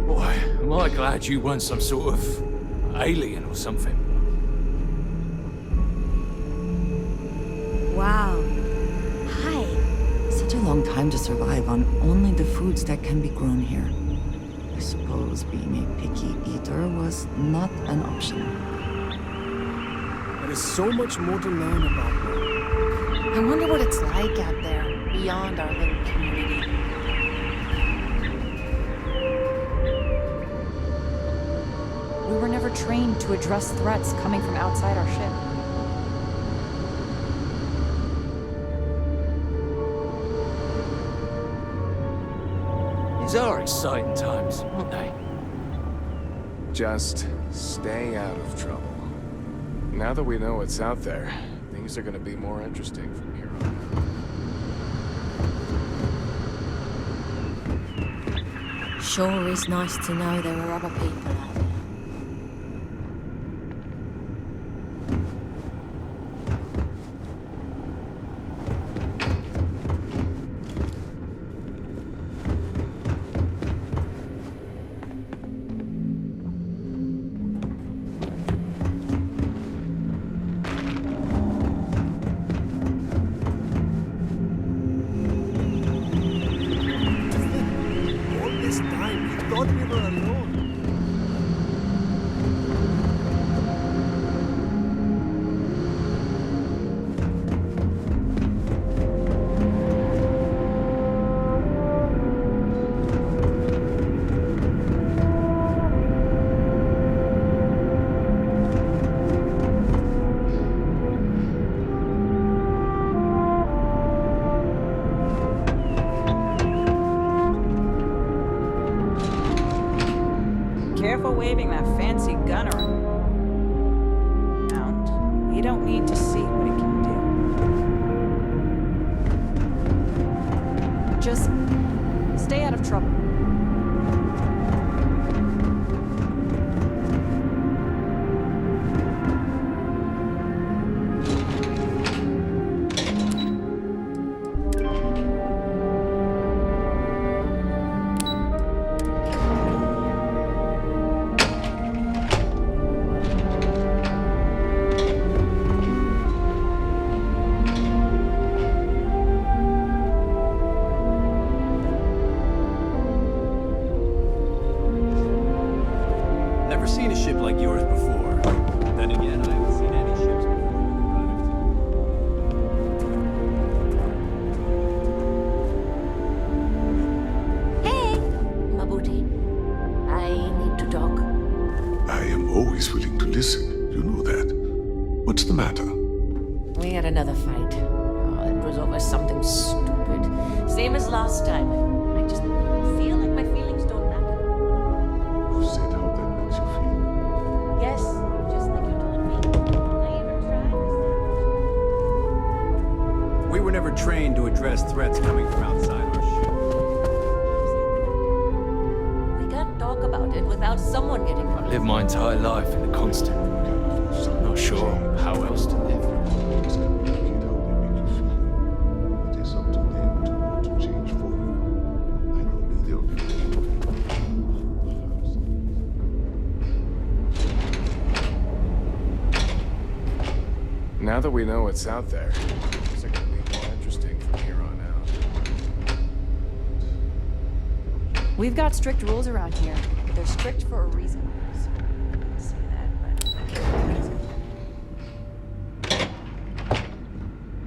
Boy, am I glad you weren't some sort of alien or something. Wow. Hi. Such a long time to survive on only the foods that can be grown here. I suppose being a picky eater was not an option. There is so much more to learn about now. I wonder what it's like out there, beyond our little community. We were never trained to address threats coming from outside our ship. These are exciting times, aren't they? Just stay out of trouble. Now that we know what's out there, things are gonna be more interesting from here on. Sure is nice to know there are other people out there. All this time, we thought we were alone. Careful waving that fancy gun around. You don't need to see what it can do. Just stay out of trouble. Never seen a ship like yours before. Then again, I haven't seen any ships before you arrived. Hey, Mabuti. I need to talk. I am always willing to listen. You know that. What's the matter? We had another fight. Oh, it was over something stupid. Same as last time. I just feel like my feelings don't matter. You said how that makes you feel. Yes, just like you told me. I even tried this. We were never trained to address threats coming from outside our ship. We can't talk about it without someone getting hurt. I've lived my entire life in the constant. I'm not sure how else to live. It is up to them to want to change for you. And only they'll be Now that we know what's out there, things are gonna be more interesting from here on out. We've got strict rules around here. They're strict for a reason. Say that, but...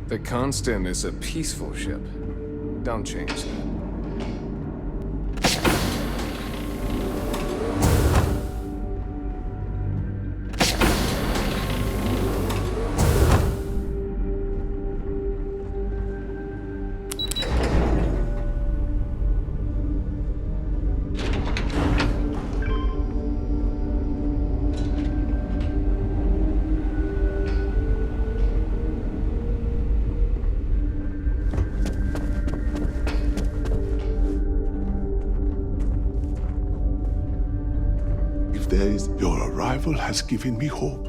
The Constant is a peaceful ship. Don't change that. says your arrival has given me hope.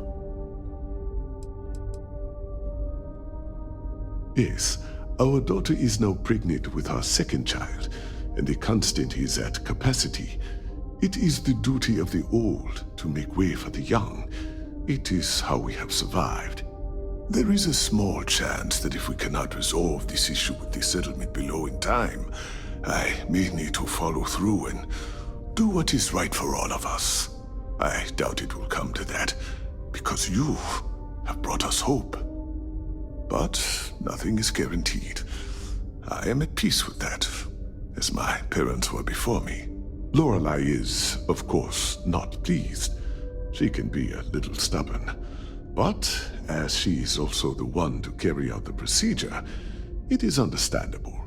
Yes, our daughter is now pregnant with our second child, and the constant is at capacity. It is the duty of the old to make way for the young. It is how we have survived. There is a small chance that if we cannot resolve this issue with the settlement below in time, I may need to follow through and do what is right for all of us. I doubt it will come to that, because you have brought us hope. But nothing is guaranteed. I am at peace with that, as my parents were before me. Lorelei is, of course, not pleased. She can be a little stubborn. But, as she is also the one to carry out the procedure, it is understandable.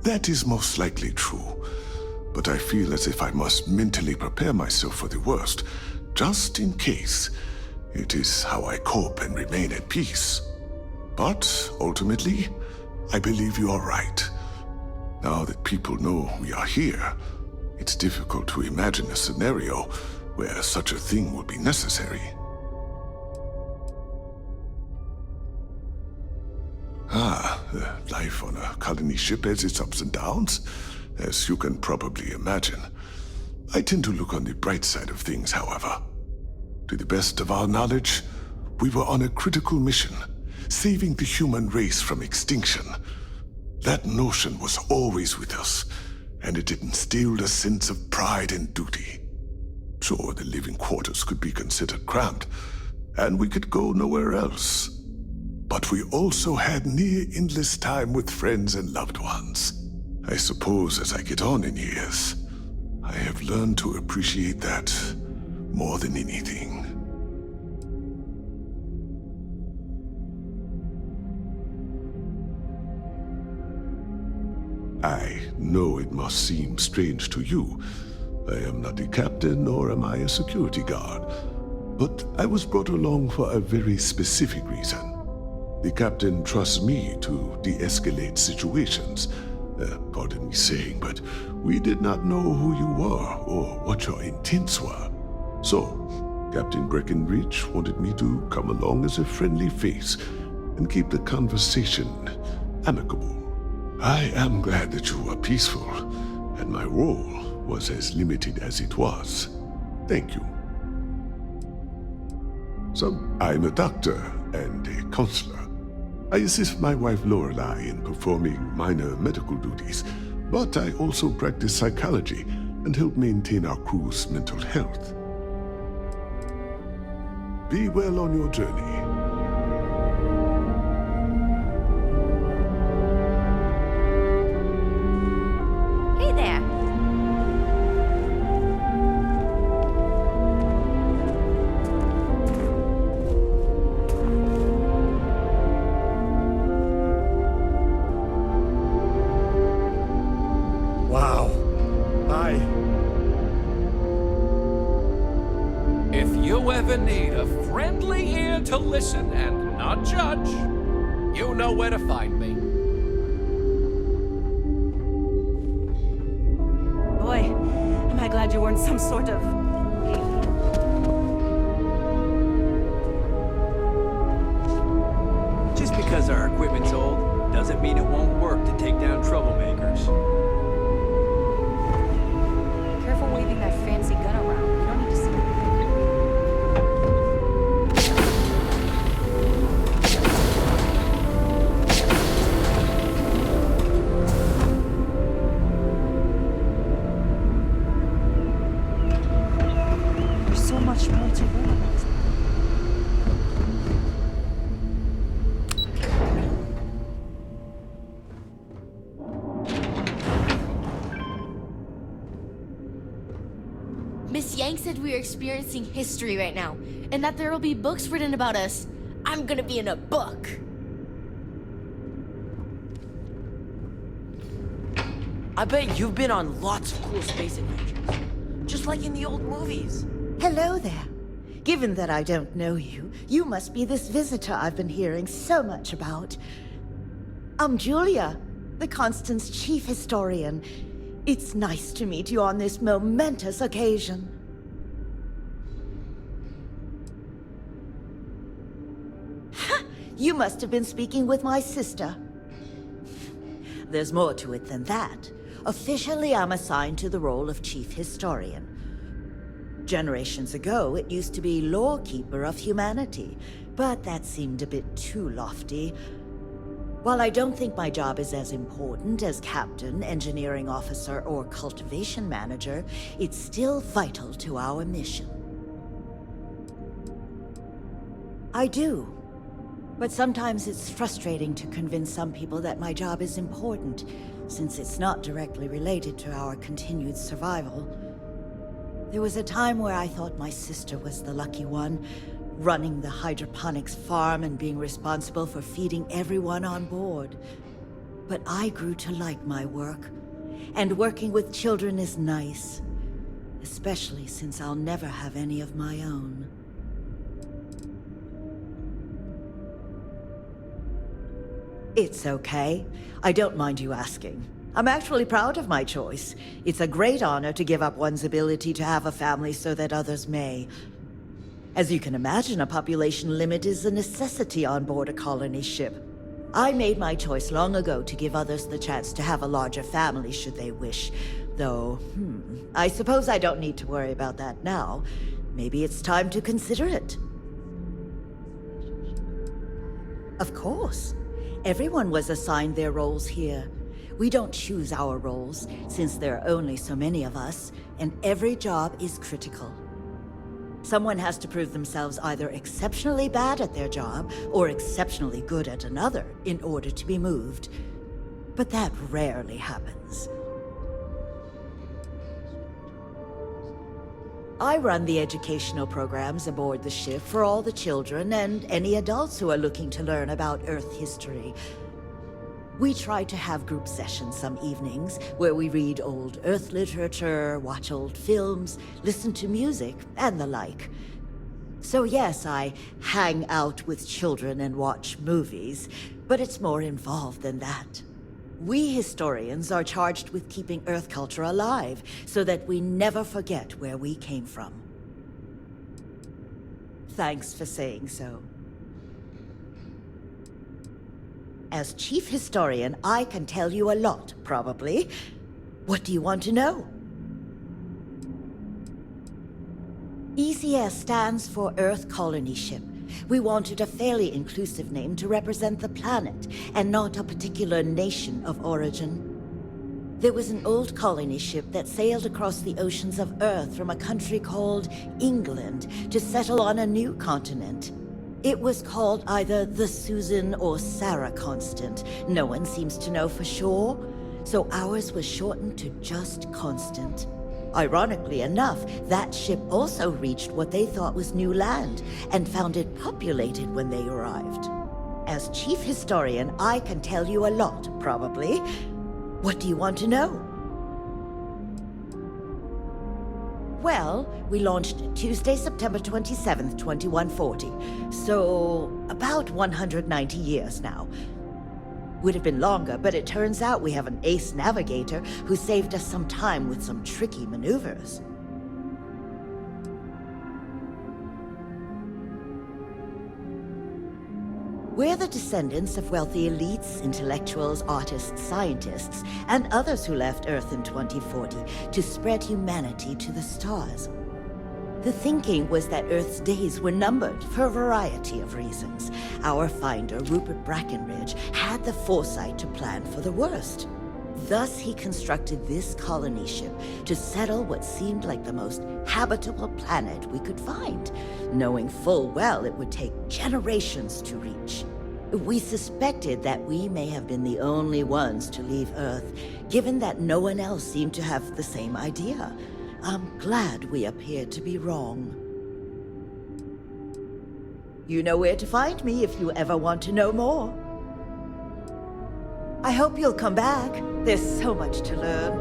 That is most likely true, but I feel as if I must mentally prepare myself for the worst, just in case. It is how I cope and remain at peace. But ultimately, I believe you are right. Now that people know we are here, it's difficult to imagine a scenario where such a thing would be necessary. Life on a colony ship has its ups and downs, as you can probably imagine. I tend to look on the bright side of things, however. To the best of our knowledge, we were on a critical mission, saving the human race from extinction. That notion was always with us, and it instilled a sense of pride and duty. Sure, the living quarters could be considered cramped, and we could go nowhere else. But we also had near-endless time with friends and loved ones. I suppose as I get on in years, I have learned to appreciate that more than anything. I know it must seem strange to you. I am not a captain, nor am I a security guard. But I was brought along for a very specific reason. The captain trusts me to de-escalate situations. Pardon me saying, but we did not know who you were or what your intents were. So, Captain Breckenridge wanted me to come along as a friendly face and keep the conversation amicable. I am glad that you were peaceful, and my role was as limited as it was. Thank you. So, I'm a doctor and a counselor. I assist my wife Lorelei in performing minor medical duties, but I also practice psychology and help maintain our crew's mental health. Be well on your journey. Hey there. Wow. If you ever need a friendly ear to listen and not judge, you know where to find me. Boy, am I glad you weren't some sort of... Just because our equipment's old doesn't mean it won't work to take down troublemakers. Careful waving that fancy gun around. You don't need to see it. we are experiencing history right now, and that there will be books written about us. I'm gonna be in a book. I bet you've been on lots of cool space adventures. Just like in the old movies. Hello there. Given that I don't know you, you must be this visitor I've been hearing so much about. I'm Julia, the Constant's chief historian. It's nice to meet you on this momentous occasion. Ha! You must have been speaking with my sister. There's more to it than that. Officially, I'm assigned to the role of chief historian. Generations ago, it used to be lawkeeper of humanity, but that seemed a bit too lofty. While I don't think my job is as important as captain, engineering officer, or cultivation manager, it's still vital to our mission. I do. But sometimes it's frustrating to convince some people that my job is important, since it's not directly related to our continued survival. There was a time where I thought my sister was the lucky one, running the hydroponics farm and being responsible for feeding everyone on board. But I grew to like my work, and working with children is nice, especially since I'll never have any of my own. It's okay. I don't mind you asking. I'm actually proud of my choice. It's a great honor to give up one's ability to have a family so that others may. As you can imagine, a population limit is a necessity on board a colony ship. I made my choice long ago to give others the chance to have a larger family should they wish. Though, I suppose I don't need to worry about that now. Maybe it's time to consider it. Of course. Everyone was assigned their roles here. We don't choose our roles, since there are only so many of us, and every job is critical. Someone has to prove themselves either exceptionally bad at their job or exceptionally good at another in order to be moved. But that rarely happens. I run the educational programs aboard the ship for all the children and any adults who are looking to learn about Earth history. We try to have group sessions some evenings where we read old Earth literature, watch old films, listen to music, and the like. So yes, I hang out with children and watch movies, but it's more involved than that. We historians are charged with keeping Earth culture alive, so that we never forget where we came from. Thanks for saying so. As chief historian, I can tell you a lot, probably. What do you want to know? ECS stands for Earth Colony Ship. We wanted a fairly inclusive name to represent the planet, and not a particular nation of origin. There was an old colony ship that sailed across the oceans of Earth from a country called England to settle on a new continent. It was called either the Susan or Sarah Constant. No one seems to know for sure, so ours was shortened to just Constant. Ironically enough, that ship also reached what they thought was new land, and found it populated when they arrived. As chief historian, I can tell you a lot, probably. What do you want to know? Well, we launched Tuesday, September 27th, 2140. So, about 190 years now. Would have been longer, but it turns out we have an ace navigator who saved us some time with some tricky maneuvers. We're the descendants of wealthy elites, intellectuals, artists, scientists, and others who left Earth in 2040 to spread humanity to the stars. The thinking was that Earth's days were numbered for a variety of reasons. Our finder, Rupert Brackenridge, had the foresight to plan for the worst. Thus, he constructed this colony ship to settle what seemed like the most habitable planet we could find, knowing full well it would take generations to reach. We suspected that we may have been the only ones to leave Earth, given that no one else seemed to have the same idea. I'm glad we appear to be wrong. You know where to find me if you ever want to know more. I hope you'll come back. There's so much to learn.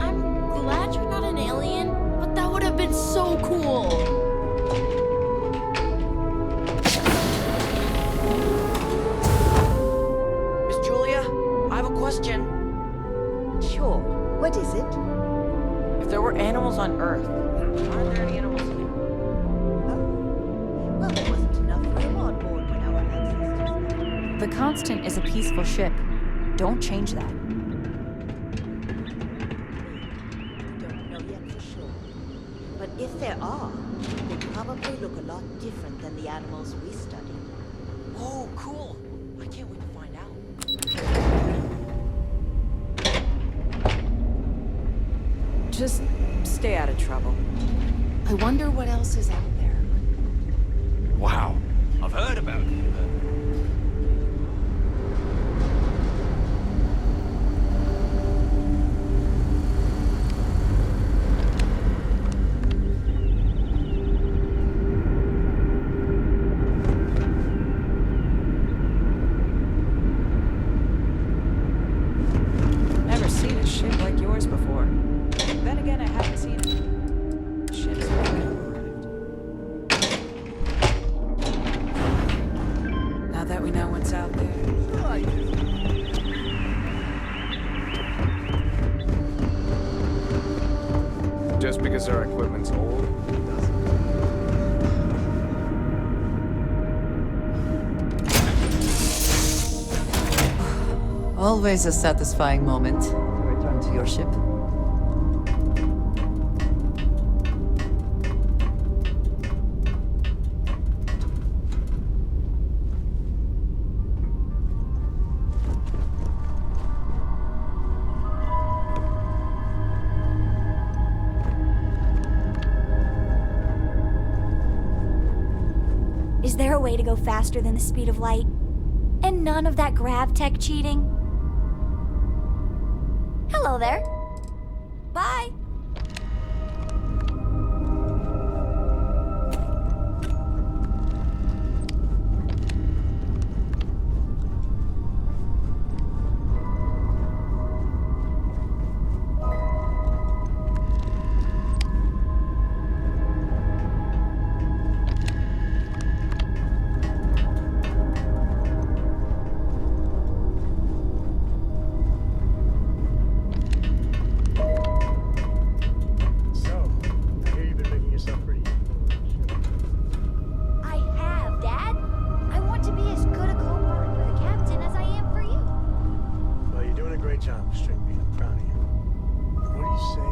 I'm glad you're not an alien, but that would have been so cool. Miss Julia, I have a question. Sure. What is it? If there were animals on Earth, are there any animals here? Well, there wasn't enough room on board when our ancestors... The Constant is a peaceful ship. Don't change that. Don't know yet for sure. But if there are, they probably look a lot different than the animals we study. Oh, cool. I can't wait to find out. Just stay out of trouble. I wonder what else is out there. Wow. I've heard about it. Never seen a ship like yours before. Then again, I haven't seen ships like that arrived. Now that we know what's out there. Just because our equipment's old, doesn't. Always a satisfying moment to return to your ship. Is there a way to go faster than the speed of light? And none of that grav tech cheating? Hello there. Bye. I have, Dad. I want to be as good a co-pilot for the captain as I am for you. Well, you're doing a great job, Stringbean. I'm proud of you. What do you say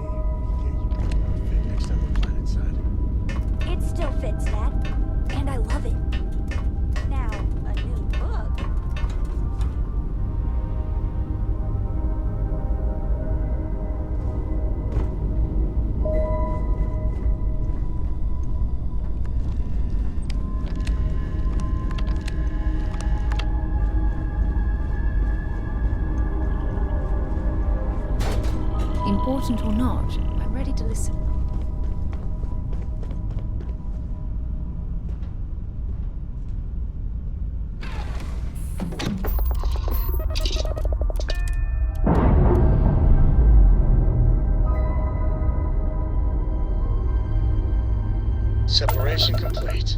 we get you a outfit next time we're planet side? It still fits, Dad. And I love it. Now, a new book. Important or not, I'm ready to listen. Separation complete.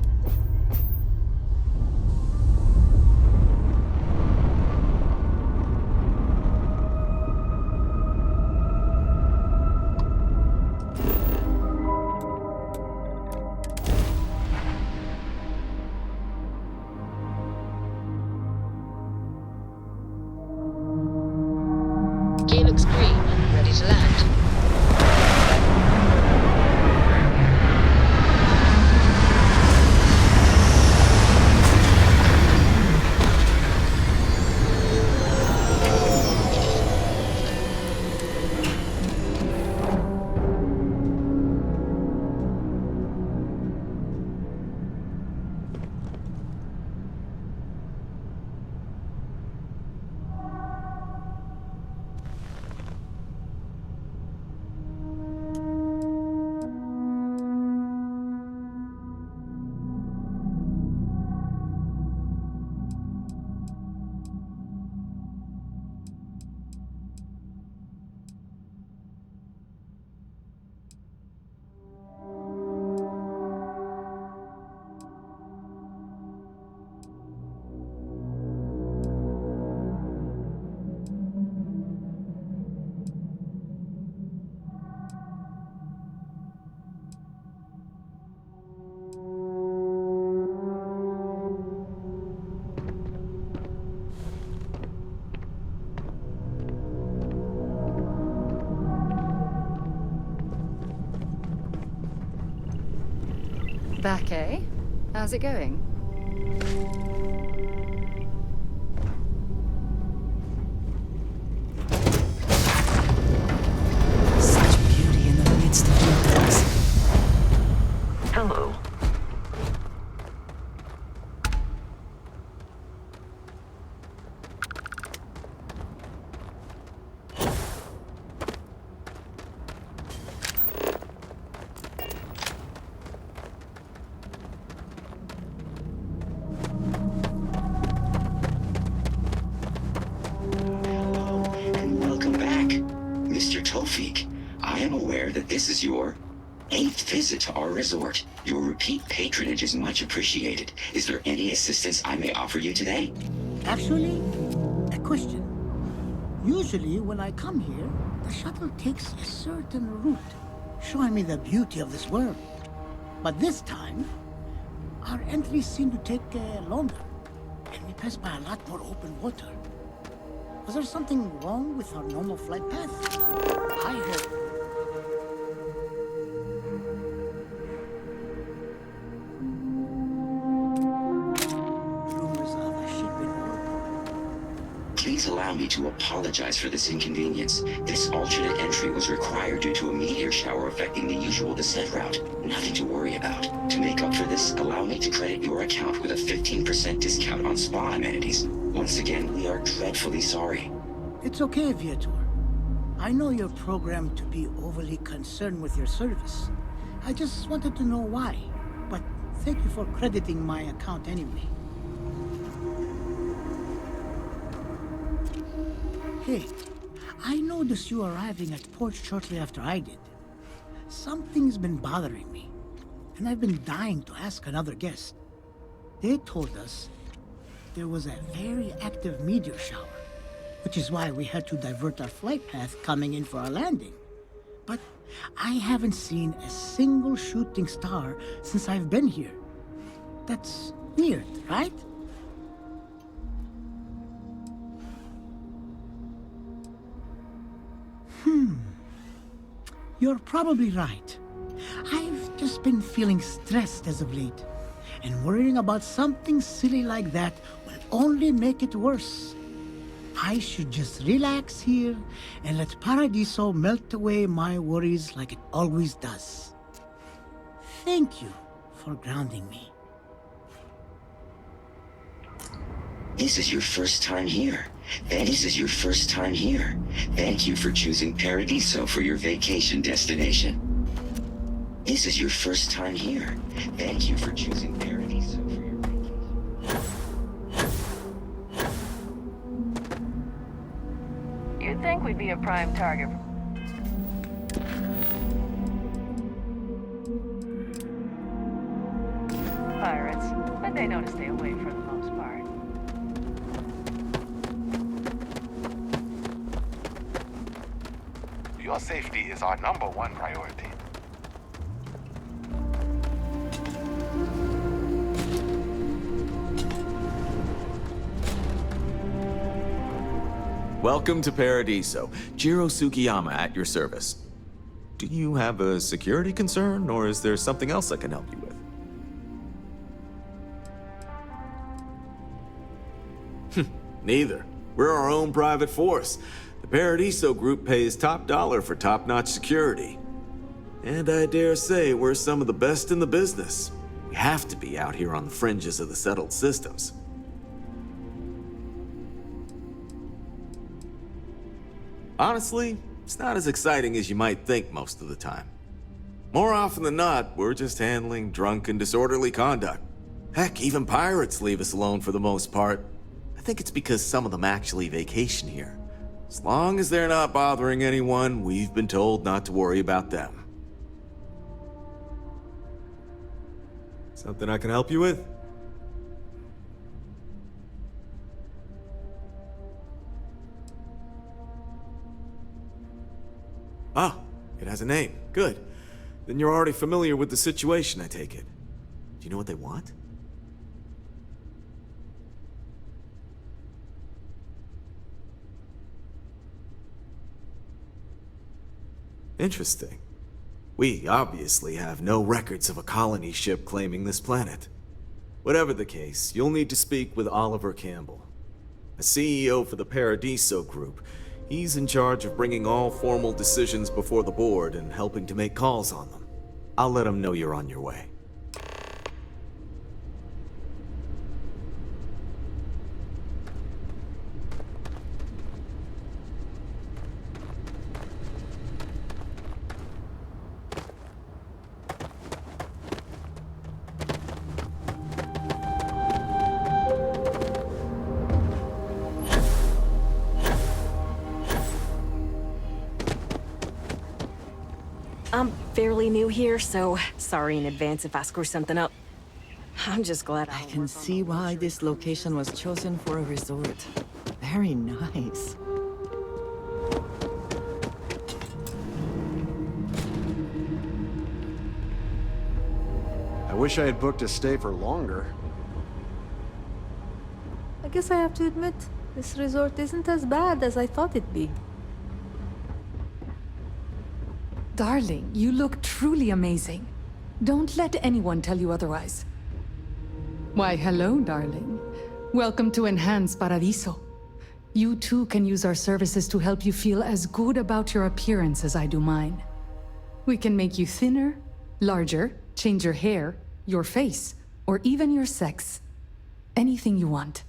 Gear looks green, ready to land. Back, eh? How's it going? Such beauty in the midst of darkness. Hello. This is your 8th visit to our resort. Your repeat patronage is much appreciated. Is there any assistance I may offer you today? Actually, a question. Usually when I come here, the shuttle takes a certain route, showing me the beauty of this world. But this time, our entries seem to take longer, and we pass by a lot more open water. Was there something wrong with our normal flight path? I heard... Please allow me to apologize for this inconvenience. This alternate entry was required due to a meteor shower affecting the usual descent route. Nothing to worry about. To make up for this, allow me to credit your account with a 15% discount on spa amenities. Once again, we are dreadfully sorry. It's okay, Viator. I know you're programmed to be overly concerned with your service. I just wanted to know why. But thank you for crediting my account anyway. Hey, I noticed you arriving at port shortly after I did. Something's been bothering me, and I've been dying to ask another guest. They told us there was a very active meteor shower, which is why we had to divert our flight path coming in for our landing. But I haven't seen a single shooting star since I've been here. That's weird, right? You're probably right. I've just been feeling stressed as of late, and worrying about something silly like that will only make it worse. I should just relax here and let Paradiso melt away my worries like it always does. Thank you for grounding me. This is your first time here. This is your first time here. Thank you for choosing Paradiso for your vacation destination. This is your first time here. Thank you for choosing Paradiso for your vacation. You'd think we'd be a prime target. Pirates, but they know to stay away for the most part. Your safety is our #1 priority. Welcome to Paradiso. Jiro Sugiyama at your service. Do you have a security concern, or is there something else I can help you with? Neither. We're our own private force. The Paradiso group pays top dollar for top-notch security. And I dare say we're some of the best in the business. We have to be out here on the fringes of the settled systems. Honestly, it's not as exciting as you might think most of the time. More often than not, we're just handling drunk and disorderly conduct. Heck, even pirates leave us alone for the most part. I think it's because some of them actually vacation here. As long as they're not bothering anyone, we've been told not to worry about them. Something I can help you with? Ah, it has a name. Good. Then you're already familiar with the situation, I take it. Do you know what they want? Interesting. We obviously have no records of a colony ship claiming this planet. Whatever the case, you'll need to speak with Oliver Campbell, a CEO for the Paradiso Group. He's in charge of bringing all formal decisions before the board and helping to make calls on them. I'll let him know you're on your way. I'm fairly new here, so sorry in advance if I screw something up. I'm just glad I can see why this location was chosen for a resort. Very nice. I wish I had booked a stay for longer. I guess I have to admit, this resort isn't as bad as I thought it'd be. Darling, you look truly amazing. Don't let anyone tell you otherwise. Why, hello, darling. Welcome to Enhanced Paradiso. You too can use our services to help you feel as good about your appearance as I do mine. We can make you thinner, larger, change your hair, your face, or even your sex. Anything you want.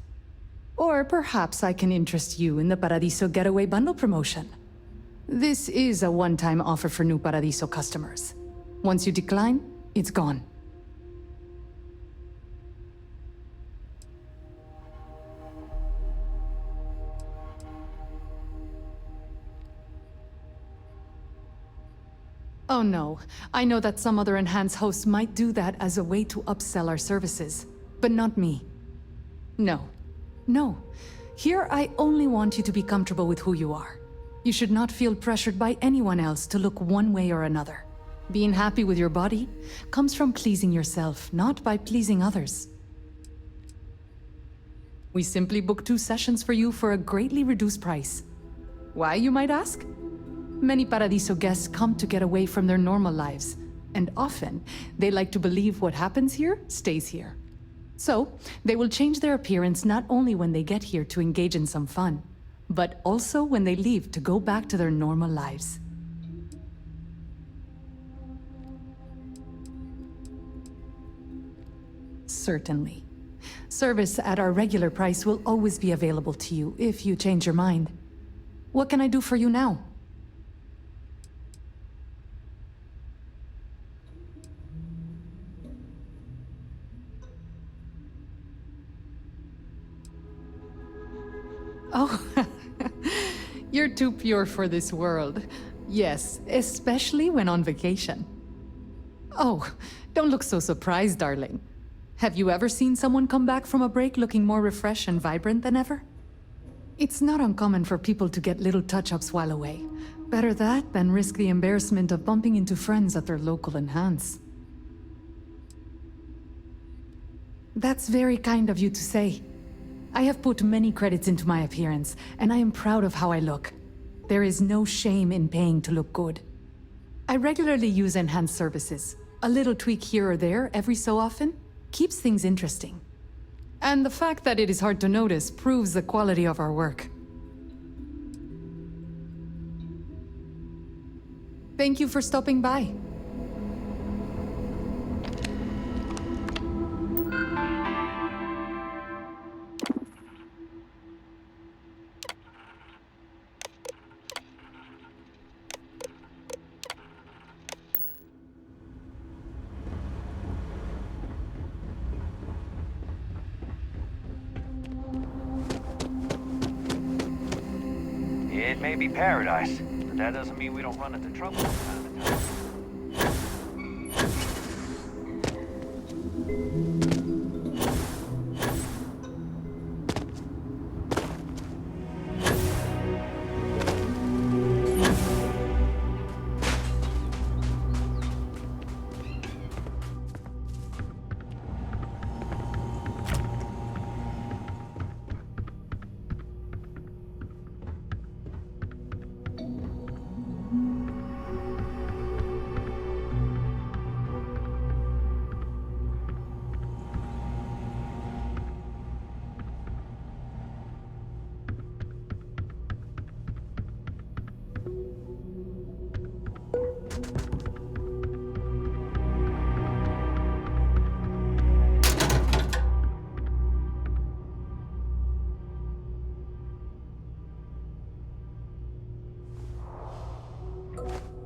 Or perhaps I can interest you in the Paradiso Getaway Bundle promotion. This is a one-time offer for new Paradiso customers. Once you decline, it's gone. Oh no, I know that some other enhanced hosts might do that as a way to upsell our services, but not me. No. No. Here I only want you to be comfortable with who you are. You should not feel pressured by anyone else to look one way or another. Being happy with your body comes from pleasing yourself, not by pleasing others. We simply book 2 sessions for you for a greatly reduced price. Why, you might ask? Many Paradiso guests come to get away from their normal lives, and often they like to believe what happens here stays here. So, they will change their appearance not only when they get here to engage in some fun, but also when they leave to go back to their normal lives. Certainly. Service at our regular price will always be available to you if you change your mind. What can I do for you now? Oh, you're too pure for this world. Yes, especially when on vacation. Oh, don't look so surprised, darling. Have you ever seen someone come back from a break looking more refreshed and vibrant than ever? It's not uncommon for people to get little touch-ups while away. Better that than risk the embarrassment of bumping into friends at their local enhance. That's very kind of you to say. I have put many credits into my appearance, and I am proud of how I look. There is no shame in paying to look good. I regularly use enhanced services. A little tweak here or there every so often keeps things interesting. And the fact that it is hard to notice proves the quality of our work. Thank you for stopping by. It may be paradise, but that doesn't mean we don't run into trouble from time to time.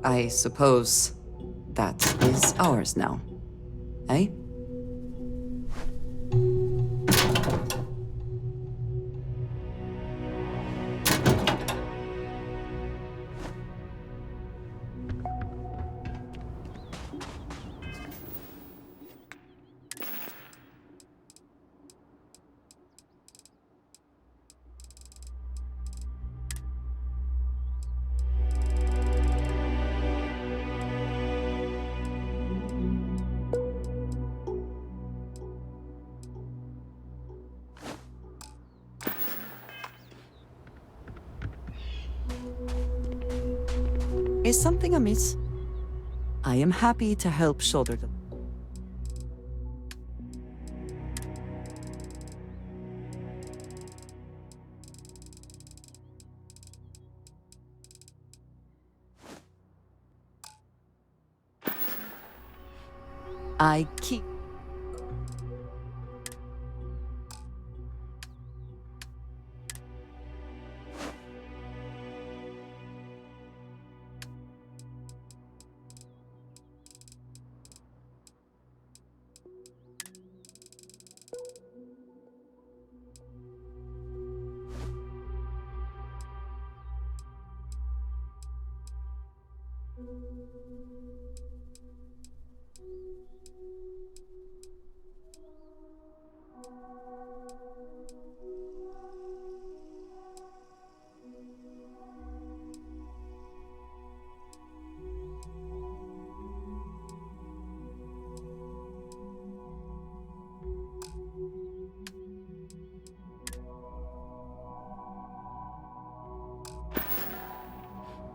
I suppose that is ours now. Eh? Is something amiss? I am happy to help shoulder them. I keep...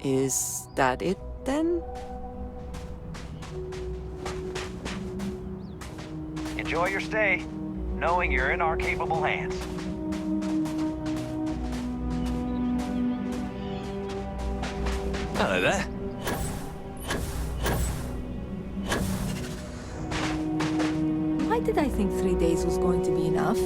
Is that it, then? Enjoy your stay, knowing you're in our capable hands. Hello there. Why did I think 3 days was going to be enough?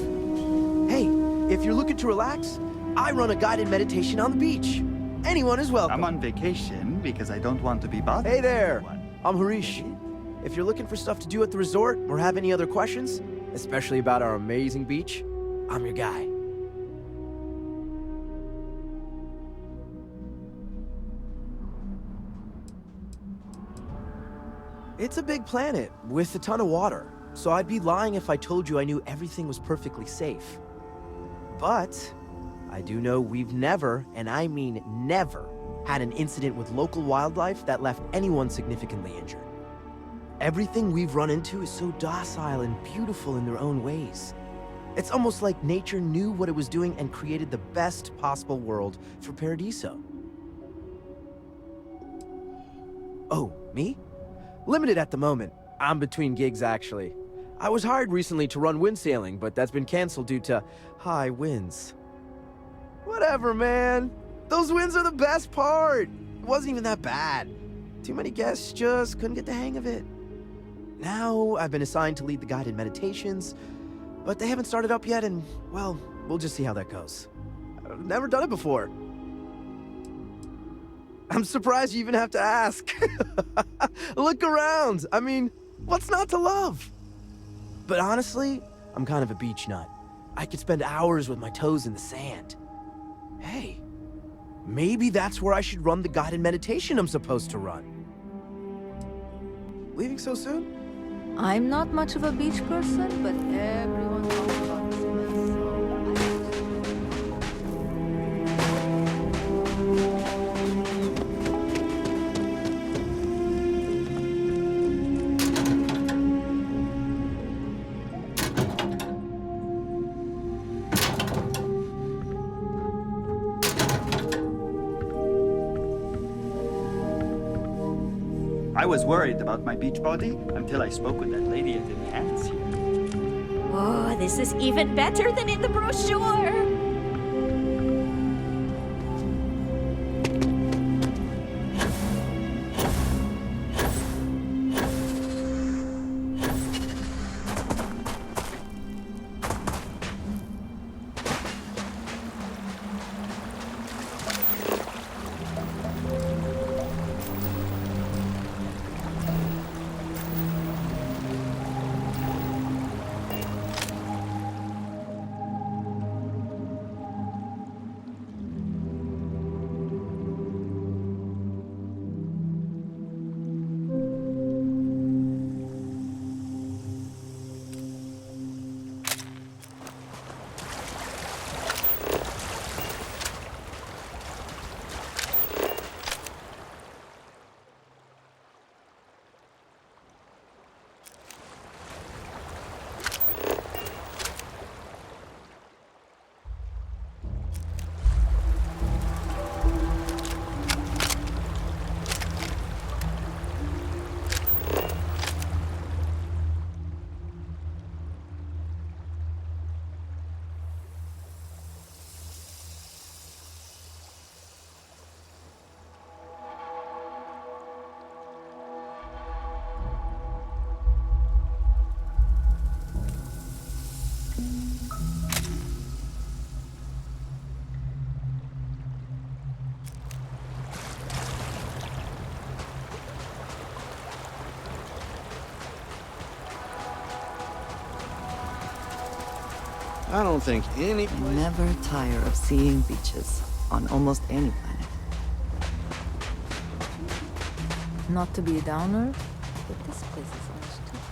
Hey, if you're looking to relax, I run a guided meditation on the beach. Anyone is welcome. I'm on vacation because I don't want to be bothered. Hey there, I'm Harish. If you're looking for stuff to do at the resort or have any other questions, especially about our amazing beach, I'm your guy. It's a big planet with a ton of water, so I'd be lying if I told you I knew everything was perfectly safe. But I do know we've never, and I mean never, had an incident with local wildlife that left anyone significantly injured. Everything we've run into is so docile and beautiful in their own ways. It's almost like nature knew what it was doing and created the best possible world for Paradiso. Oh, me? Limited at the moment. I'm between gigs, actually. I was hired recently to run wind sailing, but that's been canceled due to high winds. Whatever, man. Those winds are the best part. It wasn't even that bad. Too many guests just couldn't get the hang of it. Now I've been assigned to lead the guided meditations, but they haven't started up yet, and, well, we'll just see how that goes. I've never done it before. I'm surprised you even have to ask. Look around. I mean, what's not to love? But honestly, I'm kind of a beach nut. I could spend hours with my toes in the sand. Hey, maybe that's where I should run the guided meditation I'm supposed to run. Leaving so soon? I'm not much of a beach person, but everyone talks about this place, so I was worried about my beach body until I spoke with that lady at Enhance here. Oh, this is even better than in the brochure! I don't think any place... Never tire of seeing beaches on almost any planet. Not to be a downer, but this place is almost too good.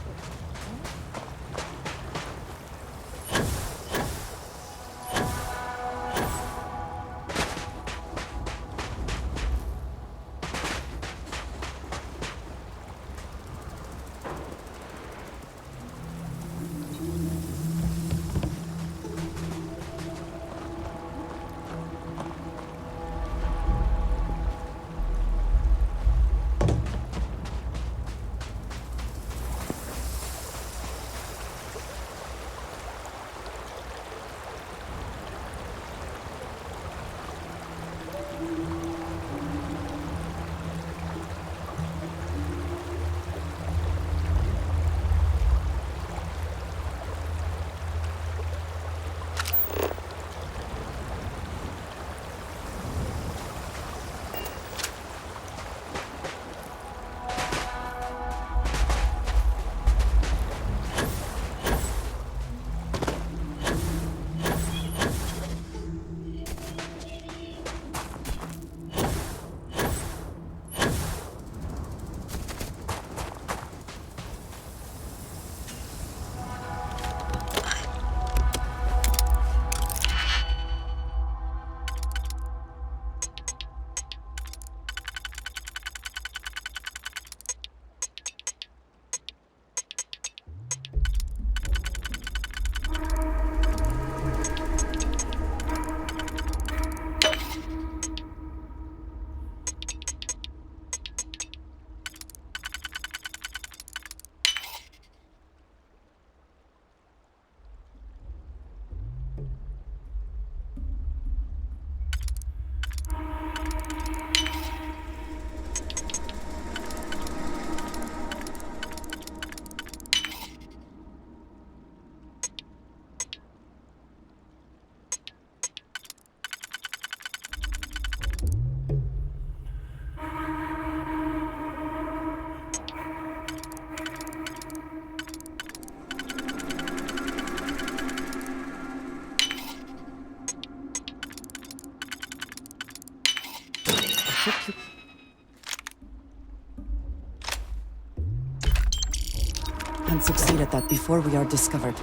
And succeed at that before we are discovered.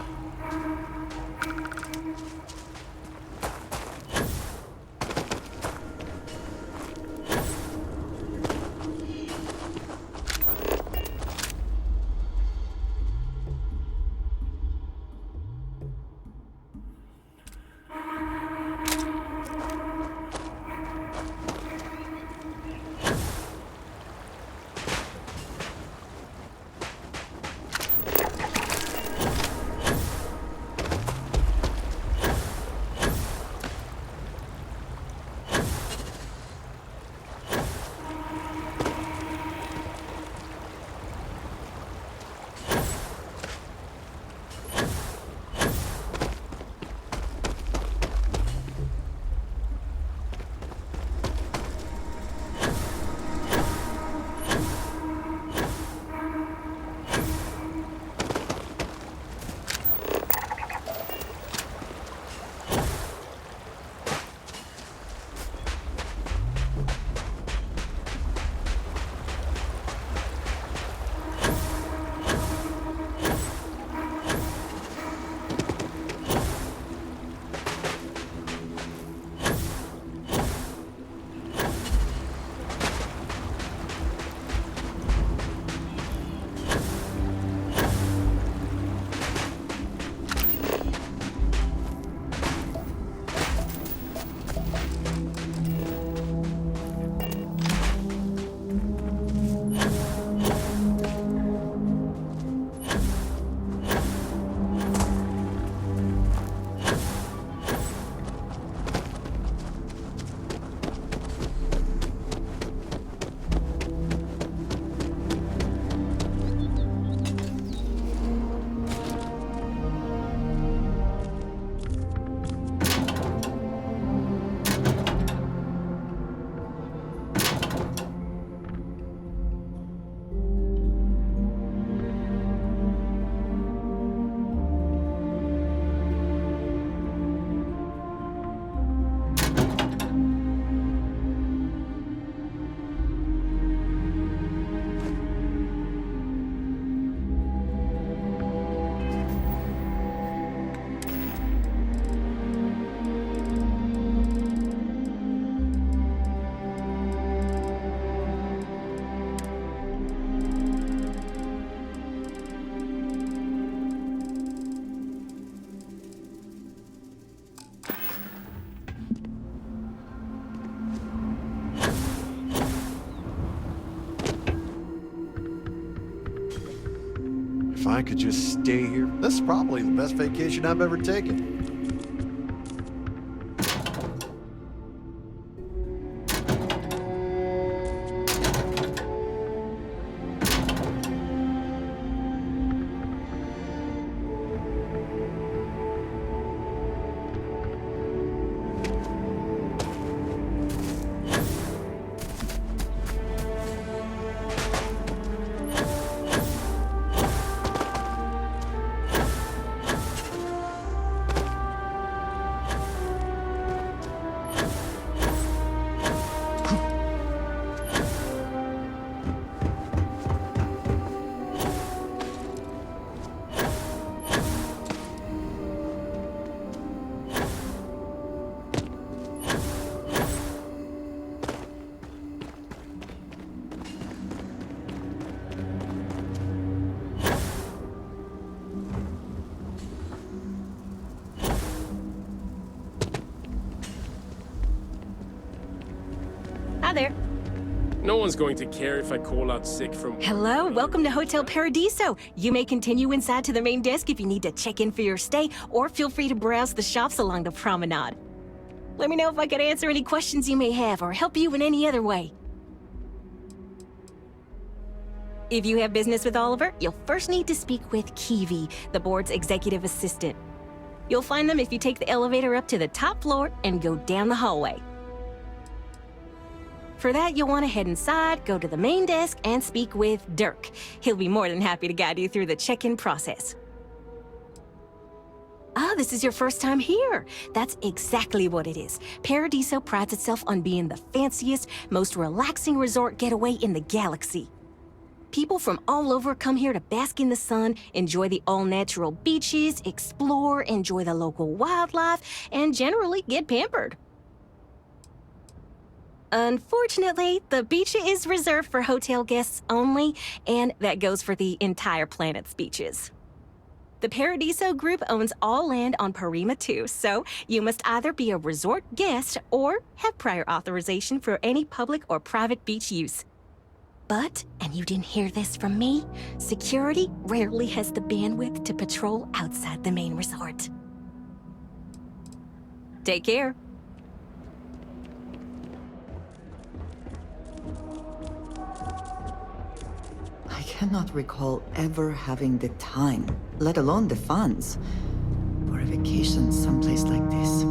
I could just stay here. This is probably the best vacation I've ever taken. Hi there. No one's going to care if I call out sick from... Hello, welcome to Hotel Paradiso. You may continue inside to the main desk if you need to check in for your stay, or feel free to browse the shops along the promenade. Let me know if I can answer any questions you may have or help you in any other way. If you have business with Oliver, you'll first need to speak with Kiwi, the board's executive assistant. You'll find them if you take the elevator up to the top floor and go down the hallway. For that, you'll want to head inside, go to the main desk, and speak with Dirk. He'll be more than happy to guide you through the check-in process. Ah, this is your first time here. That's exactly what it is. Paradiso prides itself on being the fanciest, most relaxing resort getaway in the galaxy. People from all over come here to bask in the sun, enjoy the all-natural beaches, explore, enjoy the local wildlife, and generally get pampered. Unfortunately, the beach is reserved for hotel guests only, and that goes for the entire planet's beaches. The Paradiso Group owns all land on Parima 2, so you must either be a resort guest or have prior authorization for any public or private beach use. But, and you didn't hear this from me, security rarely has the bandwidth to patrol outside the main resort. Take care. I cannot recall ever having the time, let alone the funds, for a vacation someplace like this.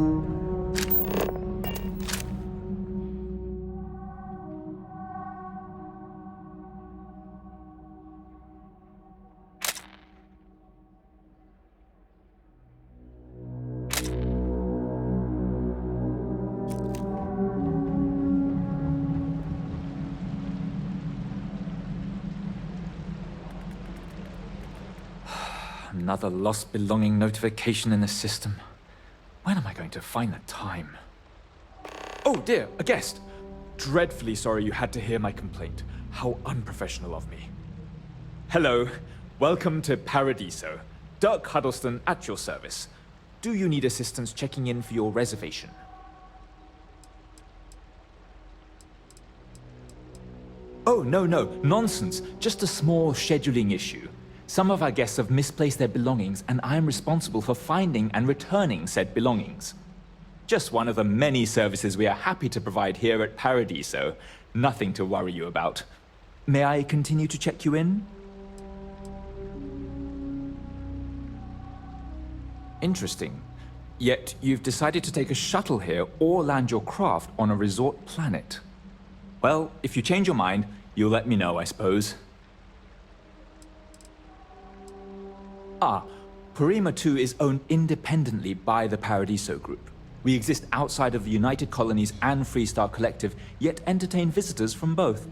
Another lost belonging notification in the system. When am I going to find the time? Oh dear, a guest! Dreadfully sorry you had to hear my complaint. How unprofessional of me. Hello, welcome to Paradiso. Dirk Huddleston at your service. Do you need assistance checking in for your reservation? Oh, no, nonsense. Just a small scheduling issue. Some of our guests have misplaced their belongings, and I am responsible for finding and returning said belongings. Just one of the many services we are happy to provide here at Paradiso. Nothing to worry you about. May I continue to check you in? Interesting. Yet you've decided to take a shuttle here or land your craft on a resort planet. Well, if you change your mind, you'll let me know, I suppose. Parima 2 is owned independently by the Paradiso Group. We exist outside of the United Colonies and Freestar Collective, yet entertain visitors from both.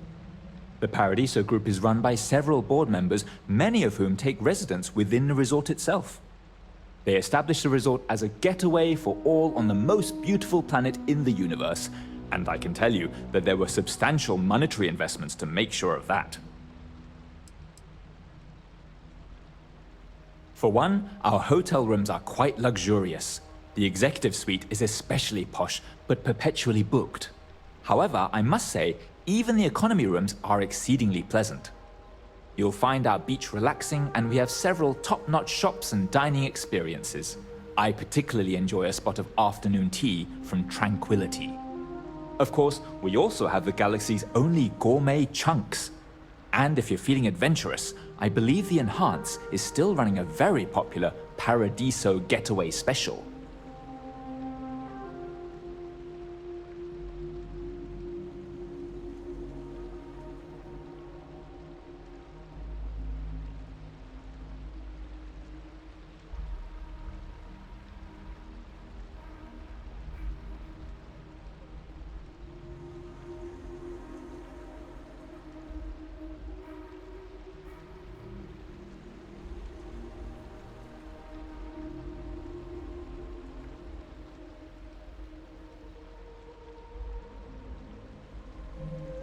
The Paradiso Group is run by several board members, many of whom take residence within the resort itself. They established the resort as a getaway for all on the most beautiful planet in the universe, and I can tell you that there were substantial monetary investments to make sure of that. For one, our hotel rooms are quite luxurious. The executive suite is especially posh, but perpetually booked. However, I must say, even the economy rooms are exceedingly pleasant. You'll find our beach relaxing, and we have several top-notch shops and dining experiences. I particularly enjoy a spot of afternoon tea from Tranquility. Of course, we also have the galaxy's only gourmet chunks. And if you're feeling adventurous, I believe the Enhance is still running a very popular Paradiso Getaway Special.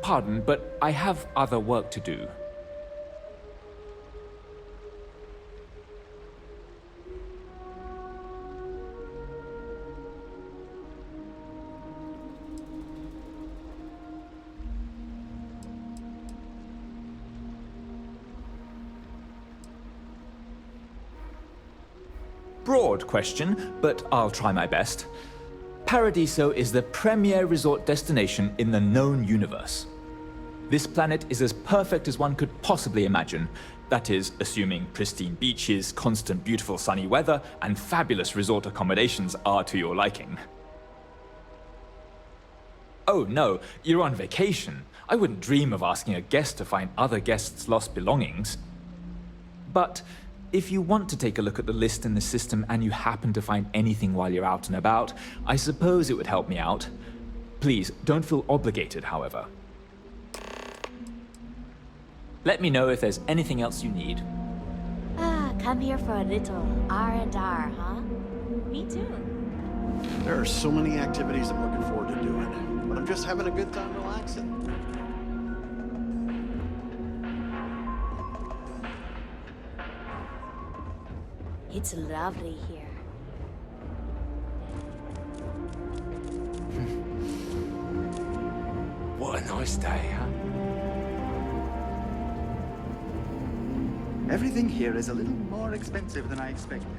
Pardon, but I have other work to do. Broad question, but I'll try my best. Paradiso is the premier resort destination in the known universe. This planet is as perfect as one could possibly imagine. That is, assuming pristine beaches, constant beautiful sunny weather, and fabulous resort accommodations are to your liking. Oh no, you're on vacation. I wouldn't dream of asking a guest to find other guests' lost belongings. But if you want to take a look at the list in the system and you happen to find anything while you're out and about, I suppose it would help me out. Please, don't feel obligated, however. Let me know if there's anything else you need. Come here for a little R&R, huh? Me too. There are so many activities I'm looking forward to doing, but I'm just having a good time relaxing. It's lovely here. What a nice day, huh? Everything here is a little more expensive than I expected.